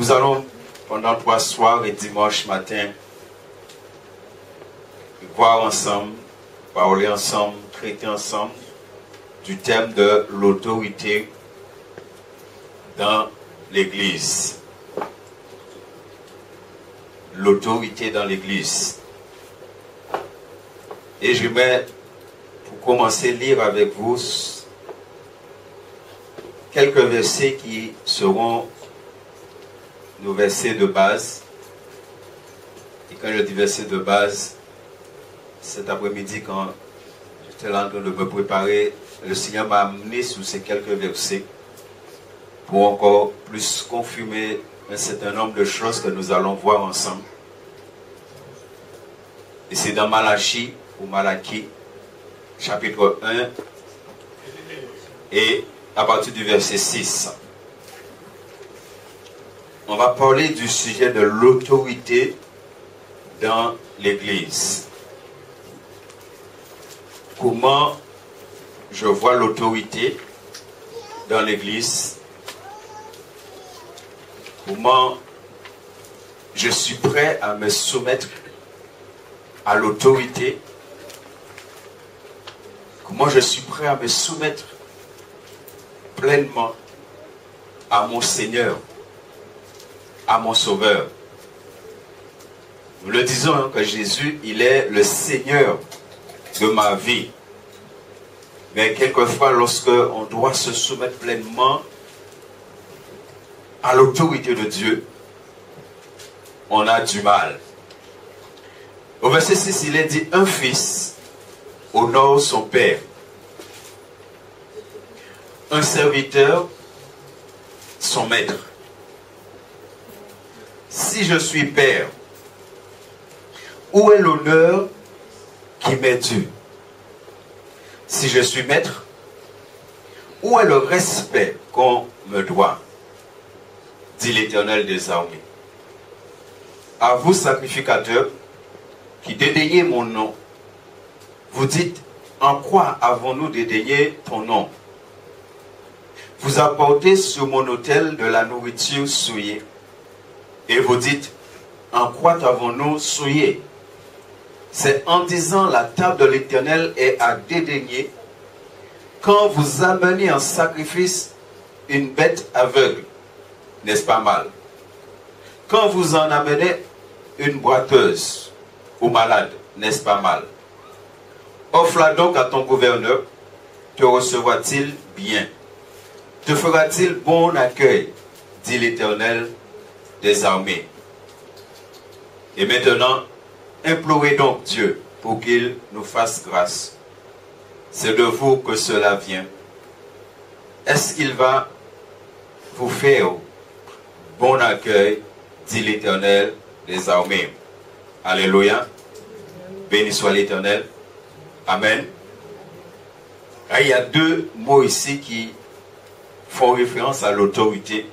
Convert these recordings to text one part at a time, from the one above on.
Nous allons, pendant 3 soirs et dimanche matin, voir ensemble, parler ensemble, traiter ensemble du thème de l'autorité dans l'Église. L'autorité dans l'Église. Et je vais, pour commencer, lire avec vous quelques versets qui seront nos versets de base. Et quand je dis versets de base, cet après-midi, quand j'étais là en train de me préparer, le Seigneur m'a amené sur ces quelques versets pour encore plus confirmer un certain nombre de choses que nous allons voir ensemble. Et c'est dans Malachie, ou Malachie, chapitre 1, et à partir du verset 6. On va parler du sujet de l'autorité dans l'Église. Comment je vois l'autorité dans l'Église? Comment je suis prêt à me soumettre à l'autorité? Comment je suis prêt à me soumettre pleinement à mon Seigneur, à mon Sauveur? Nous le disons, hein, que Jésus, il est le Seigneur de ma vie. Mais quelquefois, lorsque on doit se soumettre pleinement à l'autorité de Dieu, on a du mal. Au verset 6, il est dit, un fils honore son père. Un serviteur, son maître. Si je suis père, où est l'honneur qui m'est dû? Si je suis maître, où est le respect qu'on me doit? Dit l'Éternel des armées. À vous, sacrificateurs, qui dédaignez mon nom, vous dites, en quoi avons-nous dédaigné ton nom? Vous apportez sur mon autel de la nourriture souillée, et vous dites, en quoi avons-nous souillé? C'est en disant la table de l'Éternel est à dédaigner quand vous amenez en sacrifice une bête aveugle, n'est-ce pas mal? Quand vous en amenez une boiteuse ou malade, n'est-ce pas mal? Offre-la donc à ton gouverneur, te recevra-t-il bien? Te fera-t-il bon accueil? Dit l'Éternel des armées. Et maintenant, implorez donc Dieu pour qu'il nous fasse grâce. C'est de vous que cela vient. Est-ce qu'il va vous faire bon accueil, dit l'Éternel des armées? Alléluia. Béni soit l'Éternel. Amen. Il y a 2 mots ici qui font référence à l'autorité.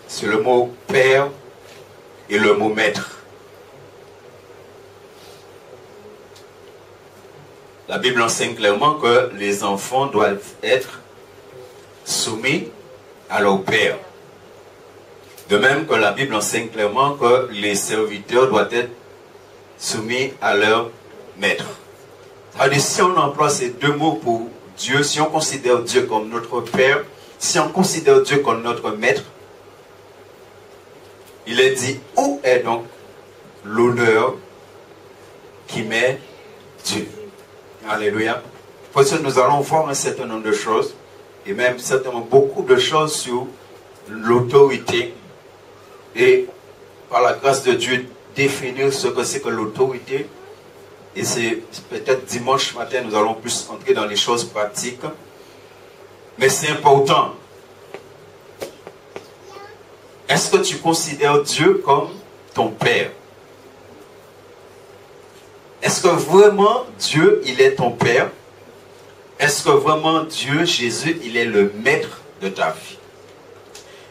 C'est le mot père et le mot maître. La Bible enseigne clairement que les enfants doivent être soumis à leur père. De même que la Bible enseigne clairement que les serviteurs doivent être soumis à leur maître. C'est-à-dire, si on emploie ces 2 mots pour Dieu, si on considère Dieu comme notre Père, si on considère Dieu comme notre maître, il est dit, où est donc l'honneur qui m'est dû? Alléluia. Pour ça, nous allons voir un certain nombre de choses, et même certainement beaucoup de choses sur l'autorité, et par la grâce de Dieu, définir ce que c'est que l'autorité. Et c'est peut-être dimanche matin, nous allons plus entrer dans les choses pratiques. Mais c'est important. Est-ce que tu considères Dieu comme ton Père? Est-ce que vraiment Dieu, il est ton Père? Est-ce que vraiment Dieu, Jésus, il est le maître de ta vie?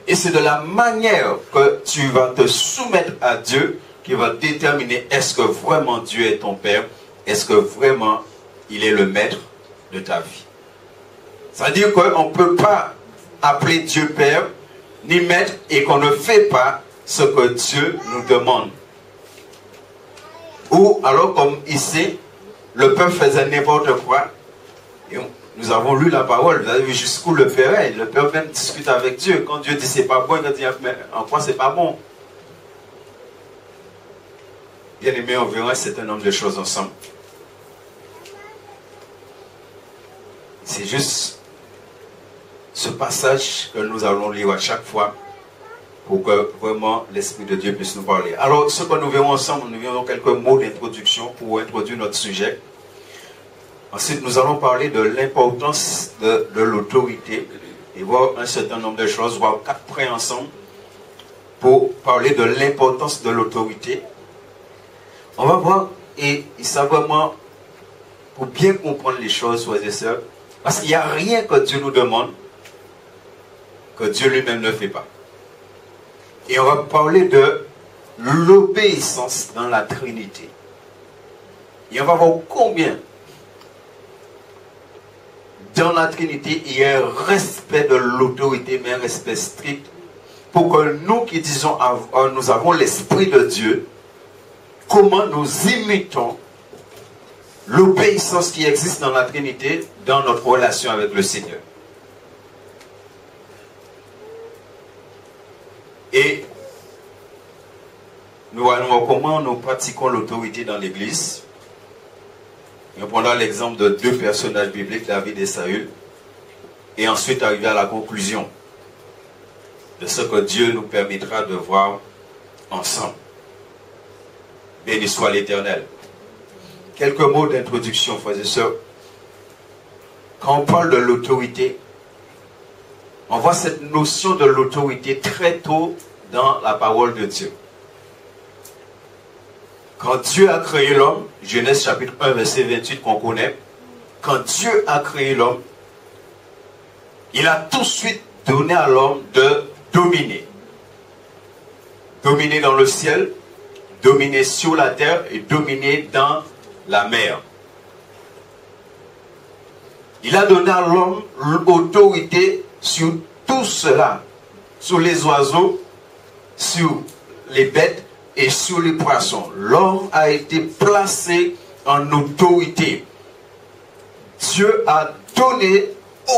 Et c'est de la manière que tu vas te soumettre à Dieu qui va déterminer est-ce que vraiment Dieu est ton Père? Est-ce que vraiment il est le maître de ta vie? C'est-à-dire qu'on ne peut pas appeler Dieu Père, ni maître et qu'on ne fait pas ce que Dieu nous demande. Ou alors comme ici, le peuple faisait n'importe quoi. Et nous avons lu la parole, vous avez vu jusqu'où le Père est. Le Père même discute avec Dieu. Quand Dieu dit c'est pas bon, il dit mais en quoi c'est pas bon? Bien aimé, on verra un certain nombre de choses ensemble. C'est juste ce passage que nous allons lire à chaque fois pour que vraiment l'Esprit de Dieu puisse nous parler. Alors, ce que nous verrons ensemble, nous verrons quelques mots d'introduction pour introduire notre sujet. Ensuite, nous allons parler de l'importance de l'autorité et voir un certain nombre de choses, voir 4 points ensemble pour parler de l'importance de l'autorité. On va voir, et ça vraiment, pour bien comprendre les choses, frères et sœurs, parce qu'il n'y a rien que Dieu nous demande que Dieu lui-même ne fait pas. Et on va parler de l'obéissance dans la Trinité. Et on va voir combien dans la Trinité il y a un respect de l'autorité, mais un respect strict, pour que nous qui disons nous avons l'Esprit de Dieu, comment nous imitons l'obéissance qui existe dans la Trinité dans notre relation avec le Seigneur. Et nous allons voir comment nous pratiquons l'autorité dans l'Église. Nous prenons l'exemple de 2 personnages bibliques, David et Saül, et ensuite arriver à la conclusion de ce que Dieu nous permettra de voir ensemble. Béni soit l'Éternel. Quelques mots d'introduction, frères et sœurs. Quand on parle de l'autorité, on voit cette notion de l'autorité très tôt dans la parole de Dieu. Quand Dieu a créé l'homme, Genèse chapitre 1, verset 28 qu'on connaît, quand Dieu a créé l'homme, il a tout de suite donné à l'homme de dominer. Dominer dans le ciel, dominer sur la terre et dominer dans la mer. Il a donné à l'homme l'autorité sur tout cela, sur les oiseaux, sur les bêtes et sur les poissons. L'homme a été placé en autorité. Dieu a donné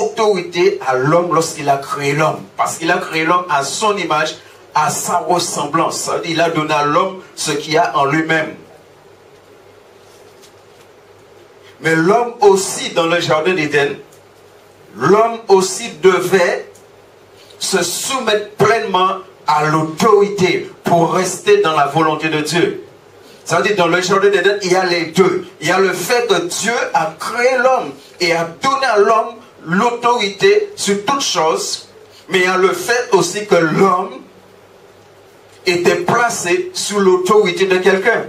autorité à l'homme lorsqu'il a créé l'homme. Parce qu'il a créé l'homme à son image, à sa ressemblance. Ça veut dire, il a donné à l'homme ce qu'il y a en lui-même. Mais l'homme aussi, dans le jardin d'Éden, l'homme aussi devait se soumettre pleinement à l'autorité pour rester dans la volonté de Dieu. Ça veut dire, dans le jardin d'Éden, il y a les deux. Il y a le fait que Dieu a créé l'homme et a donné à l'homme l'autorité sur toutes choses, mais il y a le fait aussi que l'homme était placé sous l'autorité de quelqu'un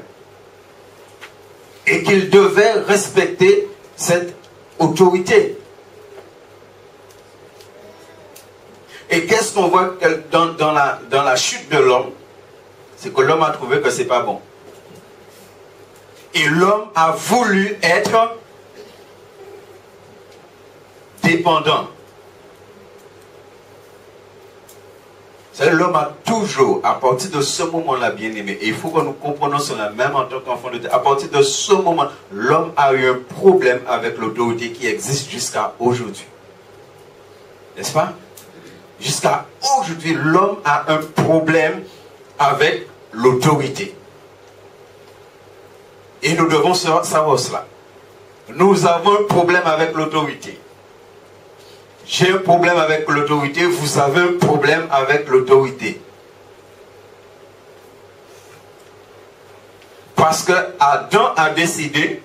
et qu'il devait respecter cette autorité. Et qu'est-ce qu'on voit dans la chute de l'homme? C'est que l'homme a trouvé que c'est pas bon. Et l'homme a voulu être dépendant. L'homme a toujours, à partir de ce moment-là, bien aimé, et il faut que nous comprenions cela, même en tant qu'enfant de Dieu, à partir de ce moment, l'homme a eu un problème avec l'autorité qui existe jusqu'à aujourd'hui. N'est-ce pas? Jusqu'à aujourd'hui, l'homme a un problème avec l'autorité. Et nous devons savoir cela. Nous avons un problème avec l'autorité. J'ai un problème avec l'autorité, vous avez un problème avec l'autorité. Parce que Adam a décidé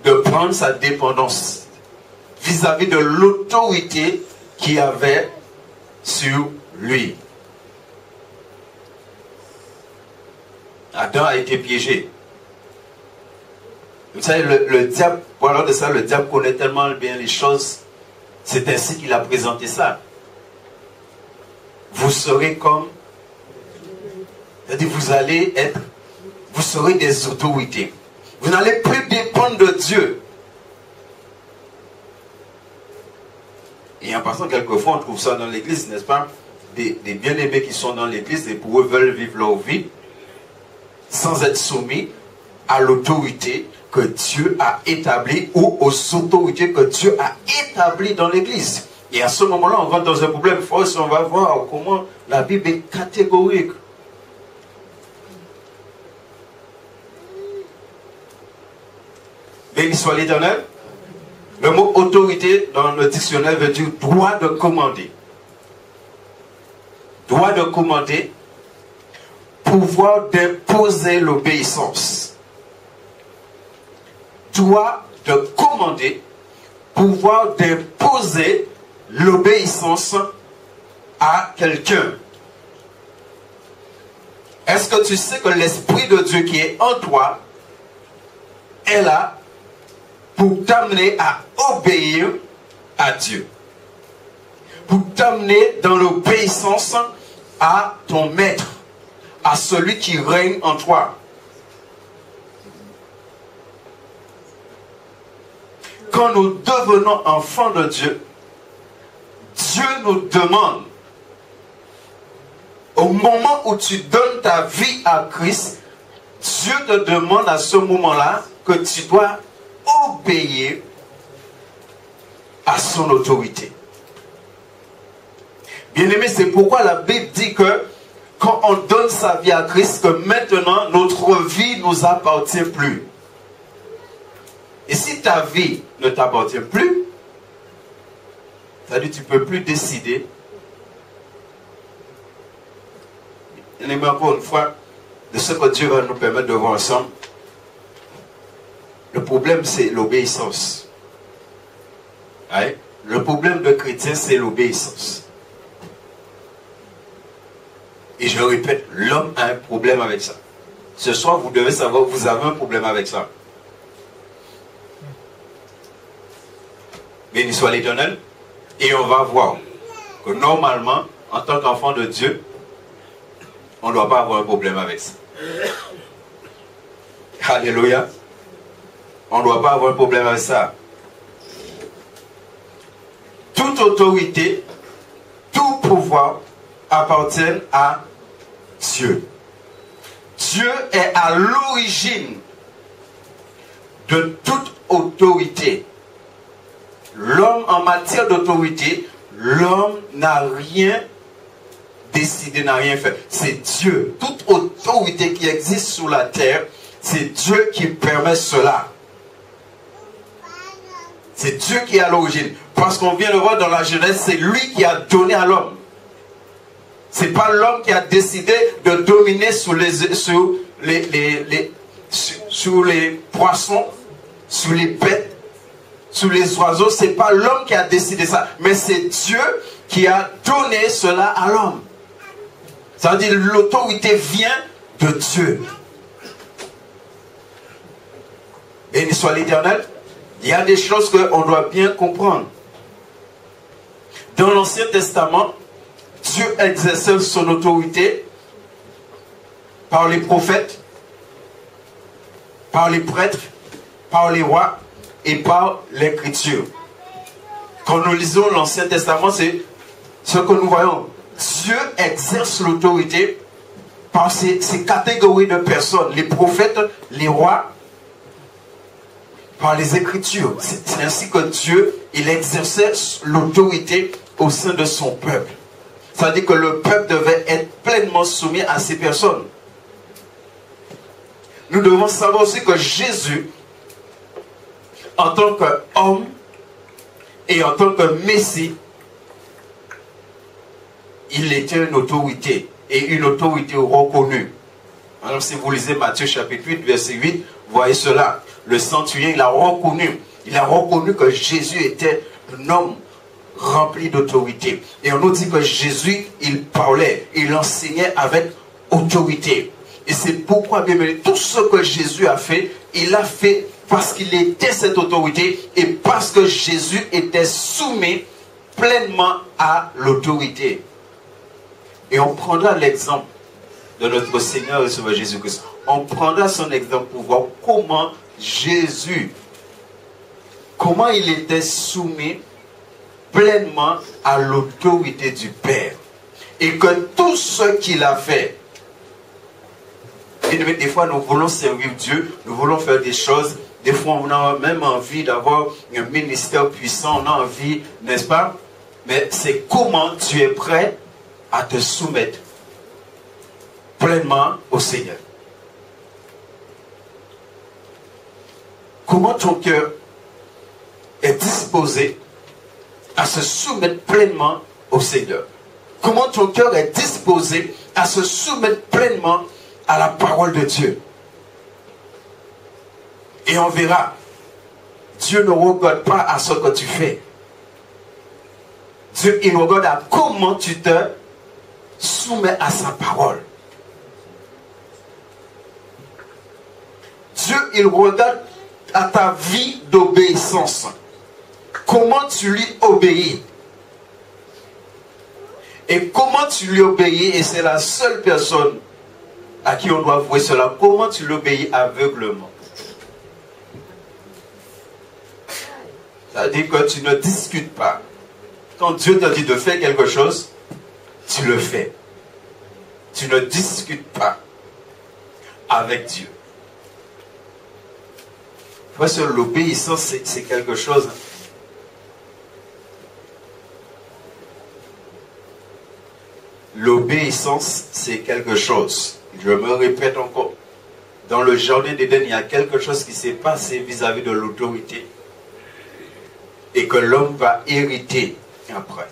de prendre sa dépendance vis-à-vis de l'autorité qu'il avait sur lui. Adam a été piégé. Vous savez, le diable, parlant de ça, le diable connaît tellement bien les choses. C'est ainsi qu'il a présenté ça. Vous serez comme, c'est-à-dire vous serez des autorités. Vous n'allez plus dépendre de Dieu. Et Et en passant, quelquefois, on trouve ça dans l'église, n'est-ce pas? Des bien-aimés qui sont dans l'église et pour eux veulent vivre leur vie sans être soumis à l'autorité que Dieu a établie ou aux autorités que Dieu a établies dans l'église. Et à ce moment-là, on rentre dans un problème. On va voir comment la Bible est catégorique. Béni soit l'Éternel. Le mot autorité dans le dictionnaire veut dire droit de commander. Droit de commander, pouvoir d'imposer l'obéissance. Droit de commander, pouvoir d'imposer l'obéissance à quelqu'un. Est-ce que tu sais que l'Esprit de Dieu qui est en toi est là pour t'amener à obéir à Dieu, pour t'amener dans l'obéissance à ton maître, à celui qui règne en toi. Quand nous devenons enfants de Dieu, Dieu nous demande, au moment où tu donnes ta vie à Christ, Dieu te demande à ce moment-là que tu dois obéir à son autorité. Bien-aimé, c'est pourquoi la Bible dit que quand on donne sa vie à Christ, que maintenant notre vie ne nous appartient plus. Et si ta vie ne t'appartient plus, c'est-à-dire que tu ne peux plus décider. Bien-aimé, encore une fois, de ce que Dieu va nous permettre de voir ensemble. Le problème, c'est l'obéissance. Ouais? Le problème de chrétien, c'est l'obéissance. Et je le répète, l'homme a un problème avec ça. Ce soir, vous devez savoir que vous avez un problème avec ça. Béni soit l'Éternel. Et on va voir que normalement, en tant qu'enfant de Dieu, on ne doit pas avoir un problème avec ça. Alléluia. On ne doit pas avoir un problème avec ça. Toute autorité, tout pouvoir appartiennent à Dieu. Dieu est à l'origine de toute autorité. L'homme, en matière d'autorité, l'homme n'a rien décidé, n'a rien fait. C'est Dieu. Toute autorité qui existe sur la terre, c'est Dieu qui permet cela. C'est Dieu qui est à l'origine. Parce qu'on vient de voir dans la Genèse, c'est lui qui a donné à l'homme. Ce n'est pas l'homme qui a décidé de dominer sur les poissons, sur les bêtes, sur les oiseaux. Ce n'est pas l'homme qui a décidé ça. Mais c'est Dieu qui a donné cela à l'homme. Ça veut dire que l'autorité vient de Dieu. Béni soit l'Éternel. Il y a des choses qu'on doit bien comprendre. Dans l'Ancien Testament, Dieu exerçait son autorité par les prophètes, par les prêtres, par les rois et par l'Écriture. Quand nous lisons l'Ancien Testament, c'est ce que nous voyons. Dieu exerce l'autorité par ces catégories de personnes, les prophètes, les rois, par les Écritures. C'est ainsi que Dieu, il exerçait l'autorité au sein de son peuple. C'est-à-dire que le peuple devait être pleinement soumis à ces personnes. Nous devons savoir aussi que Jésus, en tant qu'homme et en tant que Messie, il était une autorité, et une autorité reconnue. Alors si vous lisez Matthieu chapitre 8, verset 8, vous voyez cela. Le centurion, il a reconnu que Jésus était un homme rempli d'autorité. Et on nous dit que Jésus, il parlait, il enseignait avec autorité. Et c'est pourquoi, bien aimé, tout ce que Jésus a fait, il a fait parce qu'il était cette autorité et parce que Jésus était soumis pleinement à l'autorité. Et on prendra l'exemple de notre Seigneur et Sauveur Jésus-Christ. On prendra son exemple pour voir comment Jésus, comment il était soumis pleinement à l'autorité du Père. Et que tout ce qu'il a fait, et des fois nous voulons servir Dieu, nous voulons faire des choses, des fois on a même envie d'avoir un ministère puissant, on a envie, n'est-ce pas? Mais c'est comment tu es prêt à te soumettre pleinement au Seigneur. Comment ton cœur est disposé à se soumettre pleinement au Seigneur. Comment ton cœur est disposé à se soumettre pleinement à la parole de Dieu. Et on verra, Dieu ne regarde pas à ce que tu fais. Dieu, il regarde à comment tu te soumets à sa parole. Dieu, il regarde à ta vie d'obéissance. Comment tu lui obéis. Et comment tu lui obéis, et c'est la seule personne à qui on doit avouer cela, comment tu l'obéis aveuglement. Ça veut dire que tu ne discutes pas. Quand Dieu te dit de faire quelque chose, tu le fais. Tu ne discutes pas avec Dieu. Parce que l'obéissance, c'est quelque chose. L'obéissance, c'est quelque chose. Je me répète encore. Dans le jardin d'Éden, il y a quelque chose qui s'est passé vis-à-vis de l'autorité. Et que l'homme va hériter après.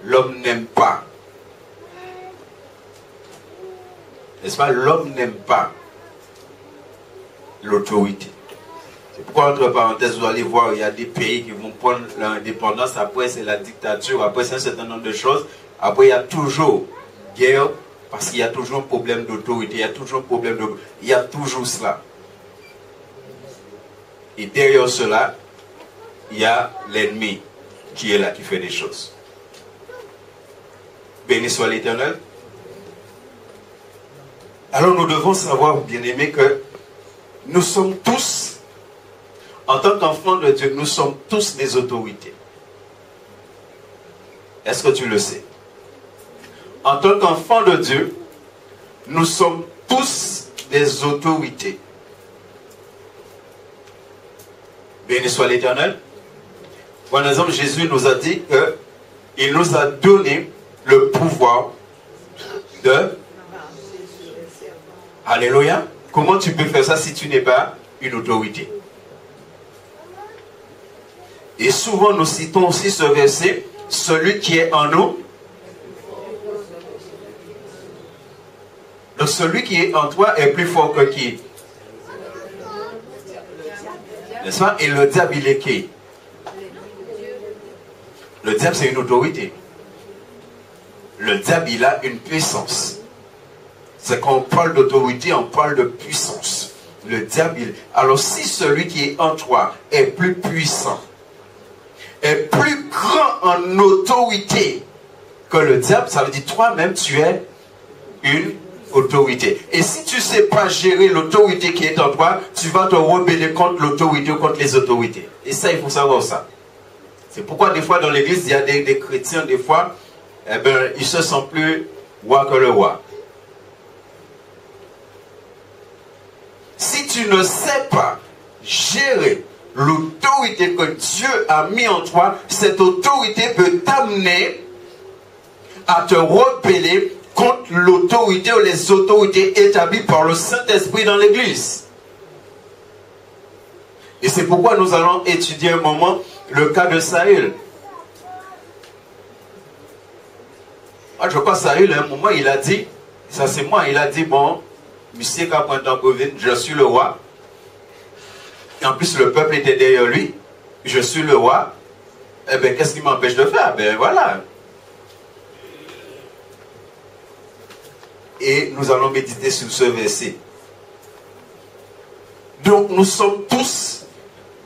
L'homme n'aime pas. N'est-ce pas? L'homme n'aime pas l'autorité. C'est pourquoi, entre parenthèses, vous allez voir, il y a des pays qui vont prendre l'indépendance, après c'est la dictature, après c'est un certain nombre de choses, après il y a toujours guerre, parce qu'il y a toujours un problème d'autorité, il y a toujours un problème de... Il y a toujours cela. Et derrière cela, il y a l'ennemi qui est là, qui fait des choses. Béni soit l'Éternel. Alors nous devons savoir, bien-aimés, que nous sommes tous, en tant qu'enfants de Dieu, nous sommes tous des autorités. Est-ce que tu le sais? En tant qu'enfants de Dieu, nous sommes tous des autorités. Béni soit l'Éternel. Par exemple, Jésus nous a dit qu'il nous a donné le pouvoir de... Alléluia. Comment tu peux faire ça si tu n'es pas une autorité? Et souvent nous citons aussi ce verset, celui qui est en nous. Donc celui qui est en toi est plus fort que qui? N'est-ce pas? Et le diable, il est qui? Le diable, c'est une autorité. Le diable, il a une puissance. C'est quand on parle d'autorité, on parle de puissance. Le diable, alors si celui qui est en toi est plus puissant, est plus grand en autorité que le diable, ça veut dire toi-même, tu es une autorité. Et si tu ne sais pas gérer l'autorité qui est en toi, tu vas te rebeller contre l'autorité ou contre les autorités. Et ça, il faut savoir ça. C'est pourquoi des fois dans l'église, il y a des chrétiens, des fois, eh ben, ils se sentent plus roi que le roi. Si tu ne sais pas gérer l'autorité que Dieu a mis en toi, cette autorité peut t'amener à te rebeller contre l'autorité ou les autorités établies par le Saint-Esprit dans l'église. Et c'est pourquoi nous allons étudier un moment le cas de Saül. Moi, je crois que Saül, à un moment, il a dit, ça c'est moi, il a dit, bon, monsieur Kapantankovine, je suis le roi. Et en plus, le peuple était derrière lui. Je suis le roi. Eh bien, qu'est-ce qui m'empêche de faire? Ben voilà. Et nous allons méditer sur ce verset. Donc, nous sommes tous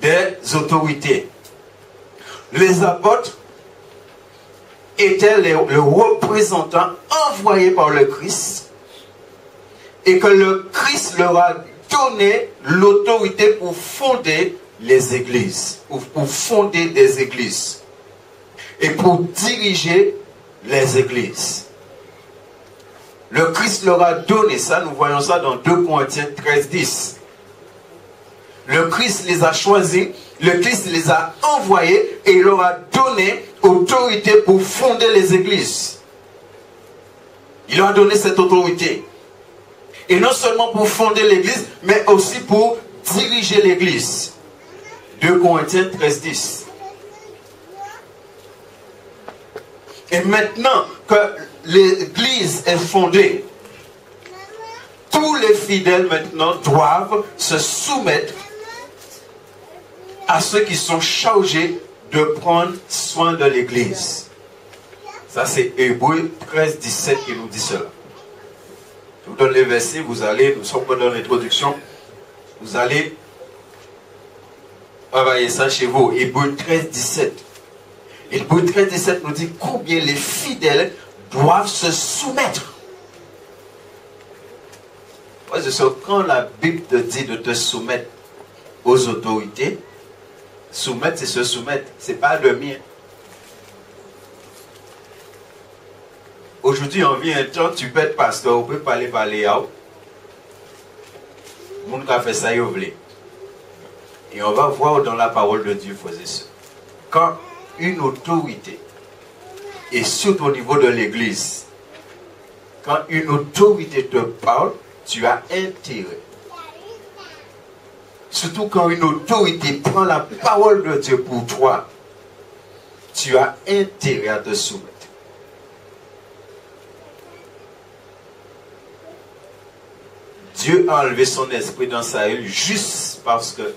des autorités. Les apôtres étaient le représentant envoyé par le Christ et que le Christ leur a donné l'autorité pour fonder les églises, ou pour fonder des églises, et pour diriger les églises. Le Christ leur a donné ça, nous voyons ça dans 2 Corinthiens 13, 10. Le Christ les a choisis, le Christ les a envoyés et il leur a donné autorité pour fonder les églises. Il leur a donné cette autorité. Et non seulement pour fonder l'église, mais aussi pour diriger l'église. 2 Corinthiens 13, 10. Et maintenant que l'église est fondée, tous les fidèles maintenant doivent se soumettre à ceux qui sont chargés de prendre soin de l'église. Ça c'est Hébreux 13, 17 qui nous dit cela. Je vous donne les versets, vous allez, nous sommes dans l'introduction, vous allez travailler ça chez vous. Hébreux 13, 17. Hébreux 13, 17 nous dit combien les fidèles doivent se soumettre. Quand la Bible te dit de te soumettre aux autorités, soumettre c'est se soumettre, c'est pas le mien. Aujourd'hui, on vit un temps, tu peux être pasteur, on peut parler par les hauts. Le monde qui a fait ça, il voulait. Et on va voir dans la parole de Dieu, faisait ça. Quand une autorité, et surtout au niveau de l'église, quand une autorité te parle, tu as intérêt. Surtout quand une autorité prend la parole de Dieu pour toi, tu as intérêt à te soumettre. Dieu a enlevé son esprit dans Saül juste parce que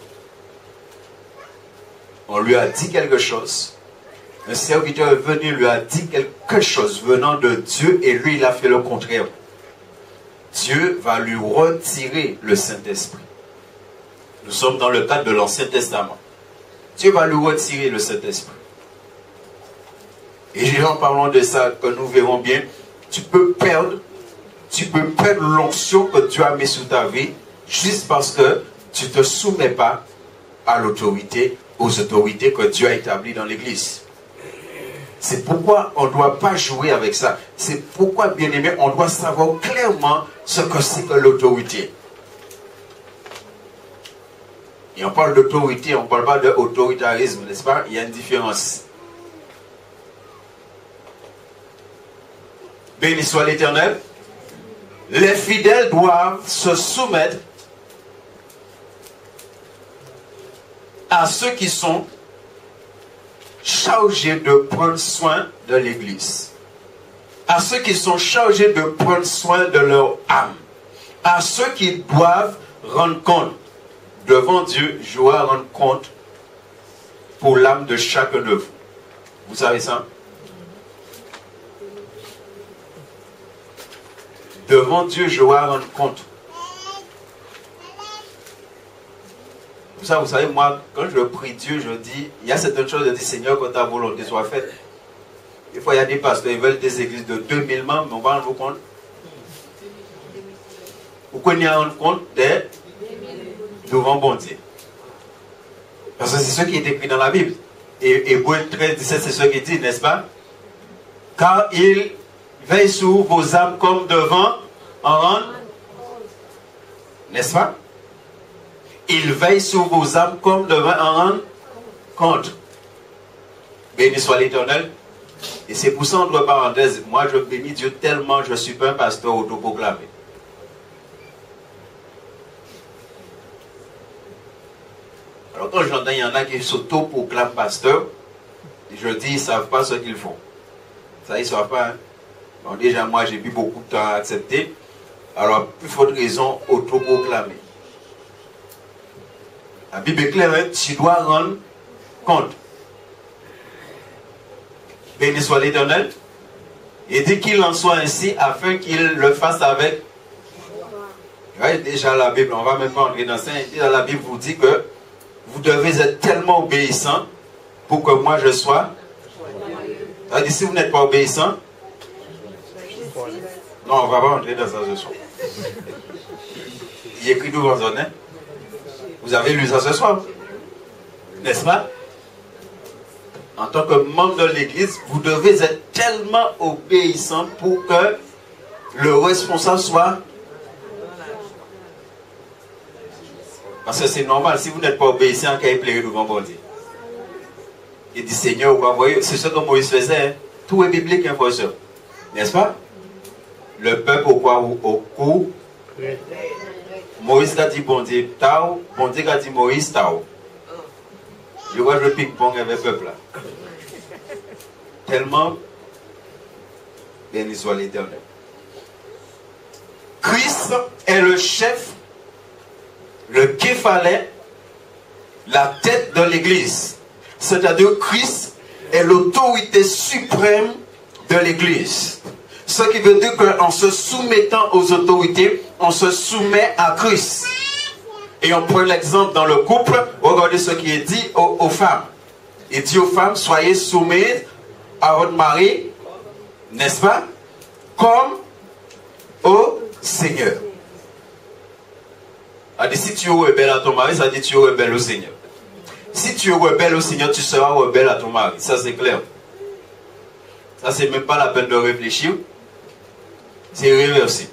on lui a dit quelque chose. Un serviteur est venu, lui a dit quelque chose venant de Dieu et lui il a fait le contraire. Dieu va lui retirer le Saint-Esprit. Nous sommes dans le cadre de l'Ancien Testament. Dieu va lui retirer le Saint-Esprit. Et en parlant de ça, que nous verrons bien, tu peux perdre l'onction que Dieu a mis sous ta vie juste parce que tu ne te soumets pas à l'autorité, aux autorités que Dieu a établies dans l'Église. C'est pourquoi on ne doit pas jouer avec ça. C'est pourquoi, bien aimé, on doit savoir clairement ce que c'est que l'autorité. Et on parle d'autorité, on ne parle pas d'autoritarisme, n'est-ce pas? Il y a une différence. Béni soit l'Éternel. Les fidèles doivent se soumettre à ceux qui sont chargés de prendre soin de l'Église, à ceux qui sont chargés de prendre soin de leur âme, à ceux qui doivent rendre compte devant Dieu. Je dois rendre compte pour l'âme de chacun de vous. Vous savez ça? Devant Dieu, je dois rendre compte. Vous savez, moi, quand je prie Dieu, je dis, il y a certaines choses, je dis, Seigneur, que ta volonté soit faite. Des fois, il y a des pasteurs, ils veulent des églises de 2000 membres, mais on va rendre compte. Vous connaissez rendre compte des devant bon Dieu. Parce que c'est ce qui est écrit dans la Bible. Et Hébreux 13, 17, c'est ce qui dit, n'est-ce pas? Car il veille sur vos âmes comme devant en rendre. N'est-ce pas? Il veille sur vos âmes comme devant en rendre compte. Béni soit l'Éternel. Et c'est pour ça, entre parenthèses, moi je bénis Dieu tellement je ne suis pas un pasteur autoproclamé. Alors quand j'entends, il y en a qui s'autoproclament pasteur, je dis, ils ne savent pas ce qu'ils font. Ça, ils ne savent pas. Hein? Bon, déjà, moi, j'ai mis beaucoup de temps à accepter. Alors, plus forte raison, autoproclamer. La Bible est claire, hein? Tu dois rendre compte. Béni soit l'Éternel. Et dit qu'il en soit ainsi, afin qu'il le fasse avec. Ouais, déjà, la Bible, on ne va même pas entrer dans ça. Déjà, la Bible vous dit que vous devez être tellement obéissant pour que moi je sois. C'est-à-dire, si vous n'êtes pas obéissant, non, on ne va pas entrer dans ça ce soir. Il y a écrit devant zone. Hein? Vous avez lu ça ce soir. N'est-ce pas? En tant que membre de l'église, vous devez être tellement obéissant pour que le responsable soit. Parce que c'est normal, si vous n'êtes pas obéissant, quand il plaît devant bon Dieu. Il dit Seigneur, vous voyez, c'est ce que Moïse faisait. Hein? Tout est biblique, hein, frère. N'est-ce pas? Le peuple au cou. Moïse a dit bon Dieu, Tao. Bon Dieu a dit Moïse, Tao. Je vois le ping-pong avec le peuple là. Tellement, béni soit l'Éternel. Christ est le chef, le képhalais, la tête de l'église. C'est-à-dire Christ est l'autorité suprême de l'église. Ce qui veut dire qu'en se soumettant aux autorités, on se soumet à Christ. Et on prend l'exemple dans le couple, regardez ce qui est dit aux femmes. Il dit aux femmes, soyez soumises à votre mari, n'est-ce pas? Comme au Seigneur. Elle dit, si tu es rebelle à ton mari, ça dit tu es rebelle au Seigneur. Si tu es rebelle au Seigneur, tu seras rebelle à ton mari. Ça c'est clair. Ça c'est même pas la peine de réfléchir. C'est irréversible.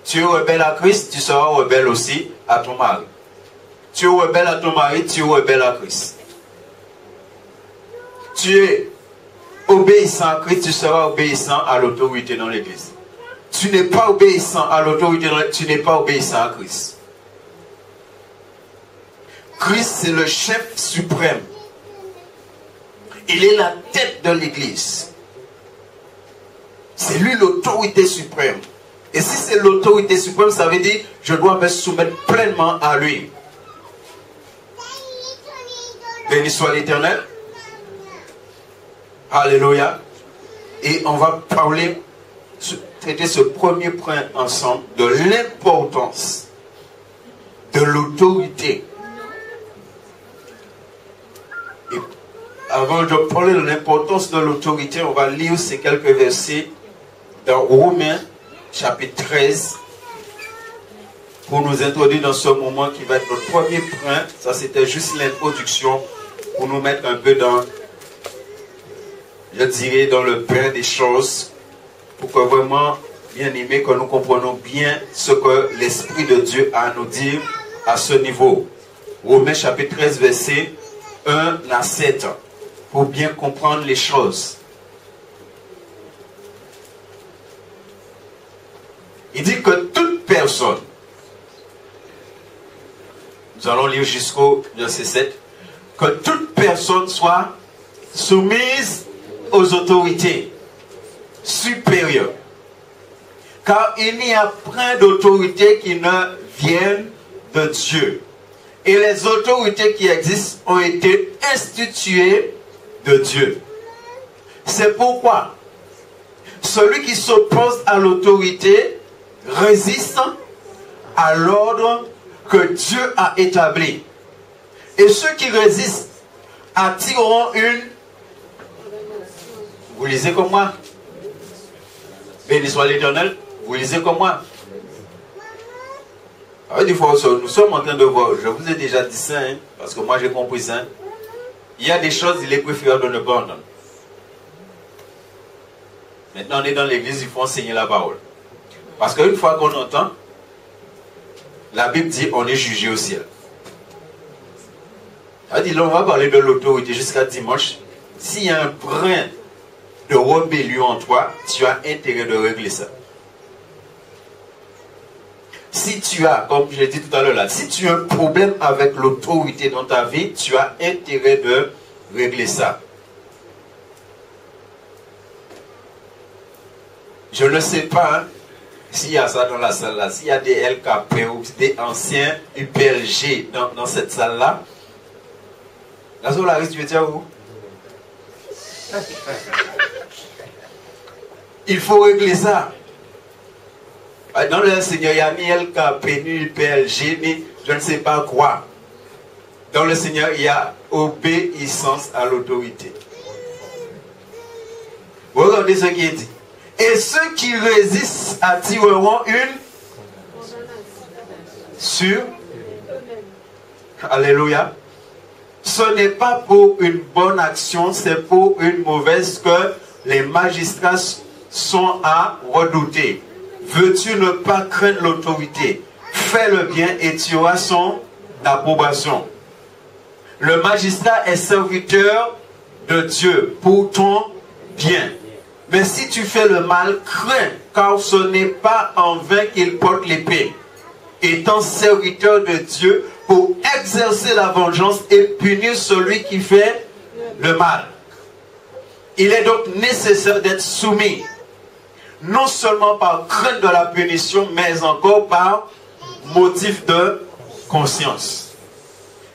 Tu es rebelle à Christ, tu seras rebelle aussi à ton mari. Tu es rebelle à ton mari, tu es rebelle à Christ. Tu es obéissant à Christ, tu seras obéissant à l'autorité dans l'église. Tu n'es pas obéissant à l'autorité, tu n'es pas obéissant à Christ. Christ, c'est le chef suprême. Il est la tête de l'église. C'est lui l'autorité suprême. Et si c'est l'autorité suprême, ça veut dire je dois me soumettre pleinement à lui. Béni soit l'Éternel. Alléluia. Et on va parler, traiter ce premier point ensemble de l'importance de l'autorité. Et avant de parler de l'importance de l'autorité, on va lire ces quelques versets dans Romains chapitre 13 pour nous introduire dans ce moment qui va être notre premier point. Ça c'était juste l'introduction pour nous mettre un peu dans, je dirais, dans le bain des choses, pour que vraiment, bien aimé, que nous comprenions bien ce que l'Esprit de Dieu a à nous dire à ce niveau. Romains chapitre 13 verset 1 à 7, pour bien comprendre les choses. Il dit que toute personne, nous allons lire jusqu'au verset 7, que toute personne soit soumise aux autorités supérieures. Car il n'y a point d'autorité qui ne vienne de Dieu. Et les autorités qui existent ont été instituées de Dieu. C'est pourquoi celui qui s'oppose à l'autorité résiste à l'ordre que Dieu a établi. Et ceux qui résistent attireront une... Vous lisez comme moi? Béni soit l'Éternel. Vous lisez comme moi? Des fois, nous sommes en train de voir. Je vous ai déjà dit ça, hein, parce que moi j'ai compris ça. Il y a des choses, il est préférable de ne pas entendre. Maintenant, on est dans l'église, il faut enseigner la parole. Parce qu'une fois qu'on entend, la Bible dit on est jugé au ciel. Elle dit là, on va parler de l'autorité jusqu'à dimanche. S'il y a un brin de rébellion en toi, tu as intérêt de régler ça. Si tu as, comme je l'ai dit tout à l'heure là, si tu as un problème avec l'autorité dans ta vie, tu as intérêt de régler ça. Je ne sais pas, hein, s'il y a ça dans la salle là, s'il y a des LKP ou des anciens UPLG dans cette salle là. La Solaris, tu veux dire où? Il faut régler ça. Dans le Seigneur, il y a mis LKP, UPLG, mais je ne sais pas quoi. Dans le Seigneur, il y a obéissance à l'autorité. Regardez ce qui est dit. Et ceux qui résistent attireront une... sur... Alléluia. Ce n'est pas pour une bonne action, c'est pour une mauvaise que les magistrats sont à redouter. Veux-tu ne pas craindre l'autorité? Fais le bien et tu auras son approbation. Le magistrat est serviteur de Dieu pour ton bien. Mais si tu fais le mal, crains, car ce n'est pas en vain qu'il porte l'épée. Étant serviteur de Dieu pour exercer la vengeance et punir celui qui fait le mal. Il est donc nécessaire d'être soumis, non seulement par crainte de la punition, mais encore par motif de conscience.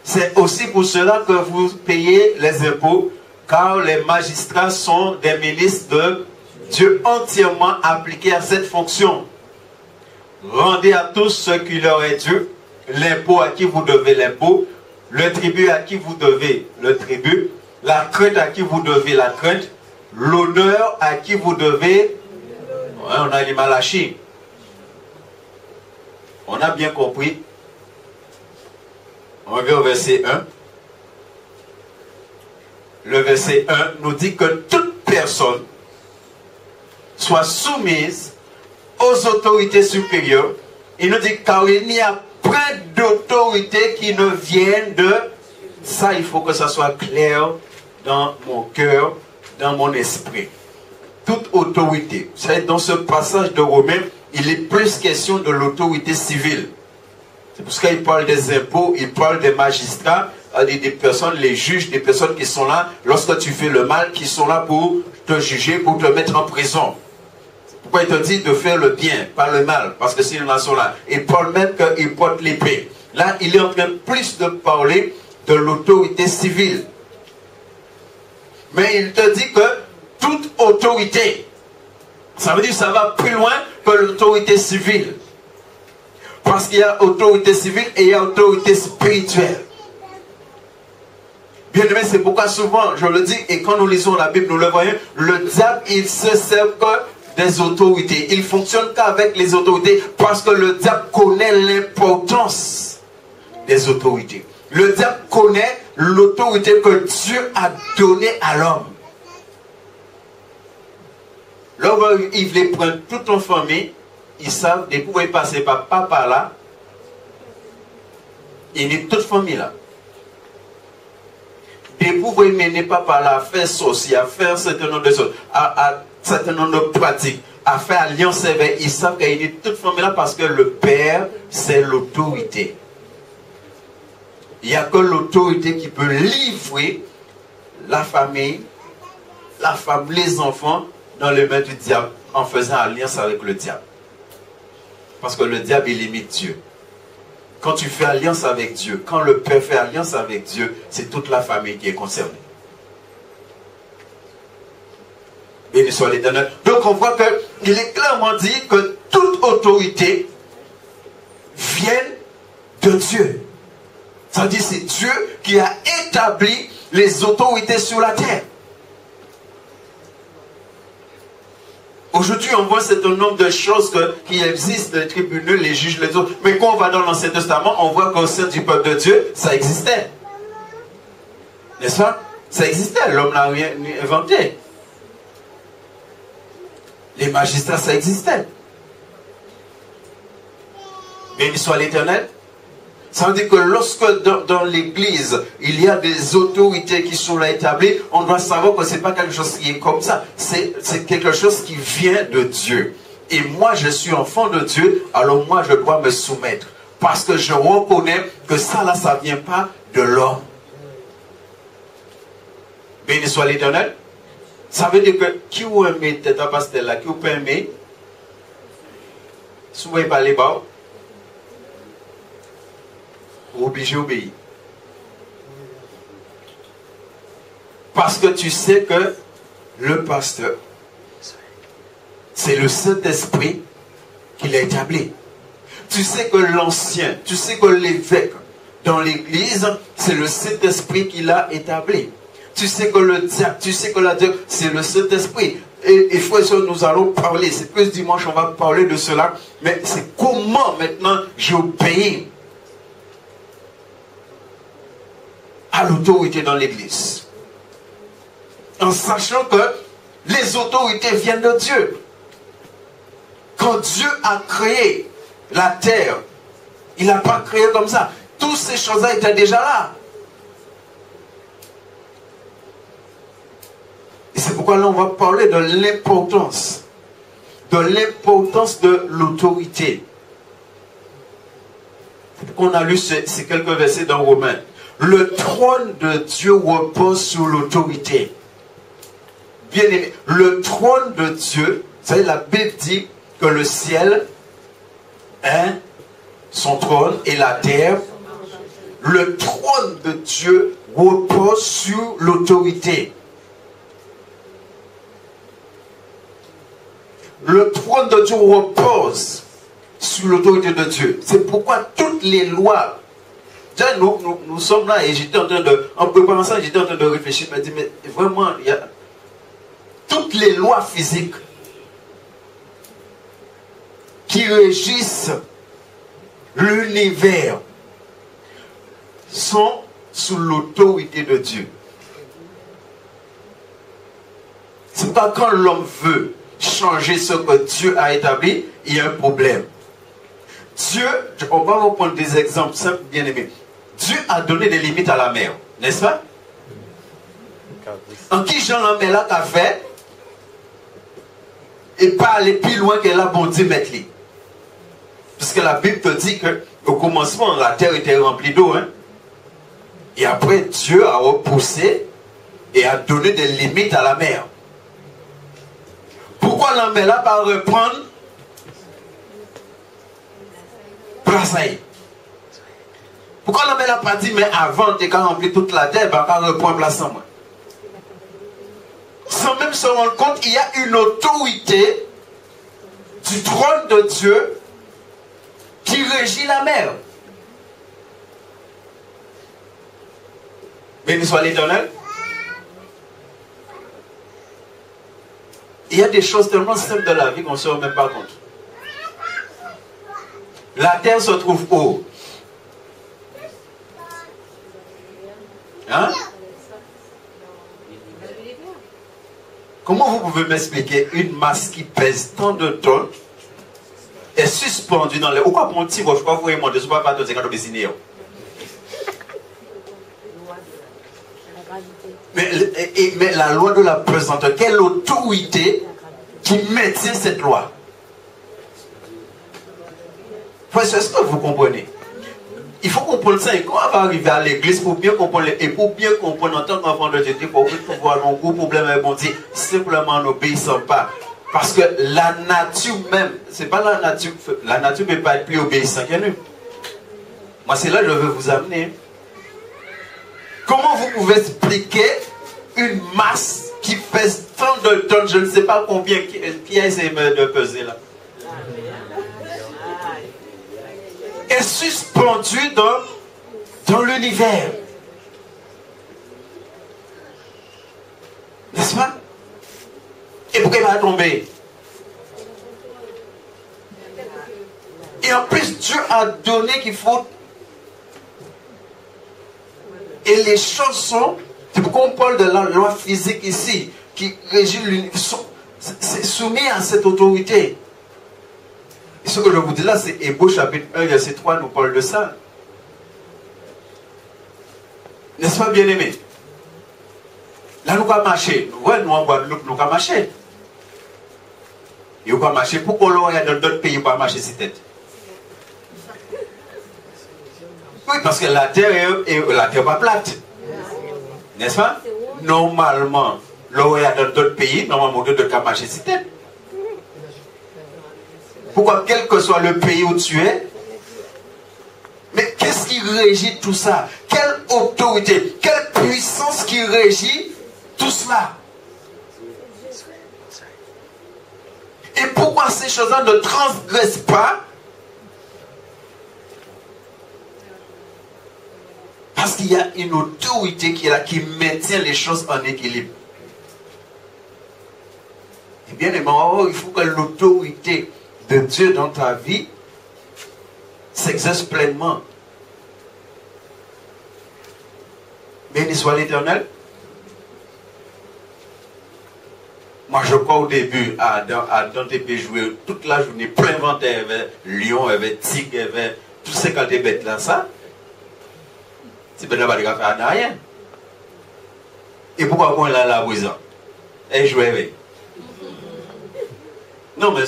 C'est aussi pour cela que vous payez les impôts, car les magistrats sont des ministres de Dieu entièrement appliqués à cette fonction. Rendez à tous ce qui leur est dû, l'impôt à qui vous devez l'impôt, le tribut à qui vous devez le tribut, la crainte à qui vous devez la crainte, l'honneur à qui vous devez... Ouais, on a les Malachie. On a bien compris. On revient au verset 1. Le verset 1 nous dit que toute personne soit soumise aux autorités supérieures. Il nous dit car il n'y a point d'autorité qui ne vienne de... Ça, il faut que ça soit clair dans mon cœur, dans mon esprit. Toute autorité. Vous savez, dans ce passage de Romains, il est plus question de l'autorité civile. C'est pour ça qu'il parle des impôts, il parle des magistrats, des personnes, les juges, des personnes qui sont là, lorsque tu fais le mal, qui sont là pour te juger, pour te mettre en prison. Pourquoi il te dit de faire le bien, pas le mal? Parce que s'ils en sont là. Il parle même qu'il porte l'épée. Là, il est en train plus de parler de l'autorité civile. Mais il te dit que toute autorité, ça veut dire que ça va plus loin que l'autorité civile. Parce qu'il y a autorité civile et il y a autorité spirituelle. Bien aimé, c'est pourquoi souvent, je le dis, et quand nous lisons la Bible, nous le voyons, le diable, il se sert que des autorités. Il fonctionne qu'avec les autorités parce que le diable connaît l'importance des autorités. Le diable connaît l'autorité que Dieu a donnée à l'homme. L'homme, il les prend tout en famille. Ils savent, ils pouvaient passer par papa là. Il est toute famille là. Ils pouvaient mener papa là à faire ceci, à faire un certain nombre de choses, à un certain nombre de pratiques, à faire alliance avec. Ils savent qu'il est toute famille là parce que le Père, c'est l'autorité. Il n'y a que l'autorité qui peut livrer la famille, la femme, les enfants dans les mains du diable en faisant alliance avec le diable. Parce que le diable, il imite Dieu. Quand tu fais alliance avec Dieu, quand le Père fait alliance avec Dieu, c'est toute la famille qui est concernée. Béni soit l'Éternel. Donc on voit qu'il est clairement dit que toute autorité vient de Dieu. Ça dit c'est Dieu qui a établi les autorités sur la terre. Aujourd'hui, on voit un certain nombre de choses qui existent, les tribunaux, les juges, les autres. Mais quand on va dans l'Ancien Testament, on voit qu'au sein du peuple de Dieu, ça existait. N'est-ce pas? Ça existait, l'homme n'a rien inventé. Les magistrats, ça existait. Béni soit l'Éternel. Ça veut dire que lorsque dans l'église, il y a des autorités qui sont là établies, on doit savoir que ce n'est pas quelque chose qui est comme ça. C'est quelque chose qui vient de Dieu. Et moi, je suis enfant de Dieu, alors moi, je dois me soumettre. Parce que je reconnais que ça, là, ça ne vient pas de l'homme. Béni soit l'Éternel. Ça veut dire que qui vous aimez, tête pastel là, qui vous peut aimer, si vous ne pas les bas, obligé d'obéir. Parce que tu sais que le pasteur, c'est le Saint-Esprit qui l'a établi. Tu sais que l'ancien, tu sais que l'évêque dans l'église, c'est le Saint-Esprit qui l'a établi. Tu sais que le diacre, tu sais que la diacre, c'est le Saint-Esprit. Et frères et sœurs, nous allons parler, c'est plus dimanche, on va parler de cela, mais c'est comment maintenant j'obéis. à l'autorité dans l'église. En sachant que les autorités viennent de Dieu. Quand Dieu a créé la terre, il n'a pas créé comme ça. Toutes ces choses-là étaient déjà là. Et c'est pourquoi là on va parler de l'importance de l'autorité. On a lu ces quelques versets dans Romains. Le trône de Dieu repose sur l'autorité. Bien aimé, le trône de Dieu, vous savez, la Bible dit que le ciel est son trône et la terre. Le trône de Dieu repose sur l'autorité. Le trône de Dieu repose sur l'autorité de Dieu. C'est pourquoi toutes les lois, déjà nous sommes là et j'étais en train de, en préparant ça, j'étais en train de réfléchir, je me dis, mais vraiment, il y a toutes les lois physiques qui régissent l'univers sont sous l'autorité de Dieu. C'est pas quand l'homme veut changer ce que Dieu a établi, il y a un problème. Dieu, on va reprendre des exemples simples, bien aimés. Dieu a donné des limites à la mer, n'est-ce pas? En qui Jean la mer là qu'a fait et pas aller plus loin que là, bon Dieu mette lui. Parce que la Bible te dit que au commencement, la terre était remplie d'eau. Hein? Et après, Dieu a repoussé et a donné des limites à la mer. Pourquoi la mer là va reprendre place? Pourquoi la mer là pas dit, mais avant, tu as rempli toute la terre, va reprendre place en moi? Sans même se rendre compte, il y a une autorité du trône de Dieu qui régit la mer. Béni soit l'Éternel. Il y a des choses tellement simples de la vie qu'on ne se rend même pas compte. La terre se trouve où? Hein? Comment vous pouvez m'expliquer une masse qui pèse tant de tonnes est suspendue dans les... Pourquoi mon petit, je ne sais pas vous demander, je ne sais pas de dessiner. Mais la loi de la pesanteur, quelle autorité qui maintient cette loi? Est-ce que vous comprenez? Il faut comprendre ça et quand on va arriver à l'église pour bien comprendre et pour bien comprendre en tant qu'enfant de Dieu, pour pouvoir avoir un gros problème avec mon Dieu, simplement en n'obéissant pas. Parce que la nature même, c'est pas la nature ne peut pas être plus obéissante que nous. Moi c'est là que je veux vous amener. Comment vous pouvez expliquer une masse qui pèse tant de tonnes, je ne sais pas combien, qui a essayé de peser là? Est suspendu dans l'univers. N'est-ce pas? Et pourquoi il va tomber? Et en plus, Dieu a donné qu'il faut... Et les choses sont... C'est pourquoi on parle de la loi physique ici, qui régit l'univers. C'est soumis à cette autorité. Et ce que je vous dis là, c'est Hébreux chapitre 1, verset 3, nous parle de ça. N'est-ce pas, bien aimé? Là, nous allons marcher. Ouais, nous en Guadeloupe, nous allons marcher. Et nous allons marcher. Pourquoi l'on est dans d'autres pays, nous allons marcher si tête? Oui, parce que la terre n'est pas plate. N'est-ce pas? Normalement, l'on est dans d'autres pays, normalement, on doit marcher si tête. Pourquoi, quel que soit le pays où tu es, mais qu'est-ce qui régit tout ça? Quelle autorité, quelle puissance qui régit tout cela? Et pourquoi ces choses-là ne transgressent pas? Parce qu'il y a une autorité qui est là, qui maintient les choses en équilibre. Et bien évidemment, il faut que l'autorité de Dieu dans ta vie s'exerce pleinement. Béni soit l'Éternel. Moi, je crois au début, Adam t'es joué toute la journée, plein inventaire, il y avait lion, il y avait tigre, il y avait tout ce quand t'es bête là, ça. C'est bien d'avoir des gars faire rien. Et pourquoi on l'a la prison? Et jouer avec. Non, mais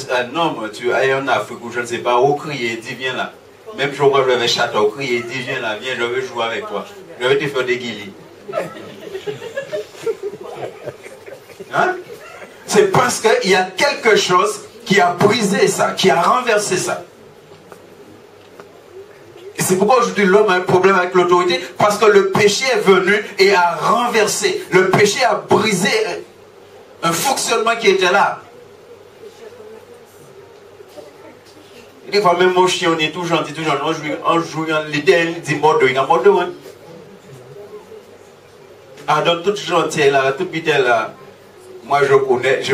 tu es en Afrique où je ne sais pas où crier, dis viens là. Même jour où je vais château, crier, dis viens là, viens, je veux jouer avec toi. Je vais te faire des guillis. Hein? C'est parce qu'il y a quelque chose qui a brisé ça, qui a renversé ça. Et c'est pourquoi aujourd'hui l'homme a un problème avec l'autorité, parce que le péché est venu et a renversé. Le péché a brisé un fonctionnement qui était là. Des fois même mon chien, on est tout gentil, on joue l'idée, il dit mort de, il y a mort de. Ah, donc tout gentil là, tout petit là. Moi, je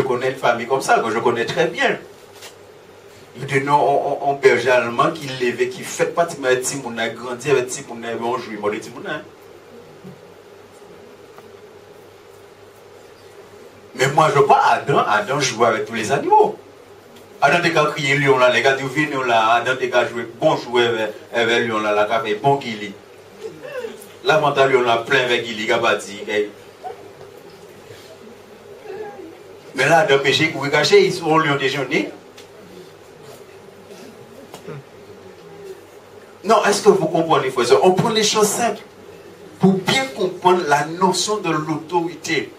connais une famille comme ça, que je connais très bien. Il dit non, on berger allemand qui lève, qui fait pas de petit moun a grandi avec petit moun a on joue, il m'a dit moun a. Mais moi, je vois Adam joue avec tous les animaux. Adam t'es qu'à crier lion là, les gars disent viens là, Adam t'es qu'à jouer, bon jouer avec lion là, la café, bon guili. L'avantage lion là, plein avec guili, gabati. Mais là, dans le péché, vous regardez, ils sont lion déjeuner. Non, est-ce que vous comprenez, frère? On prend les choses simples pour bien comprendre la notion de l'autorité.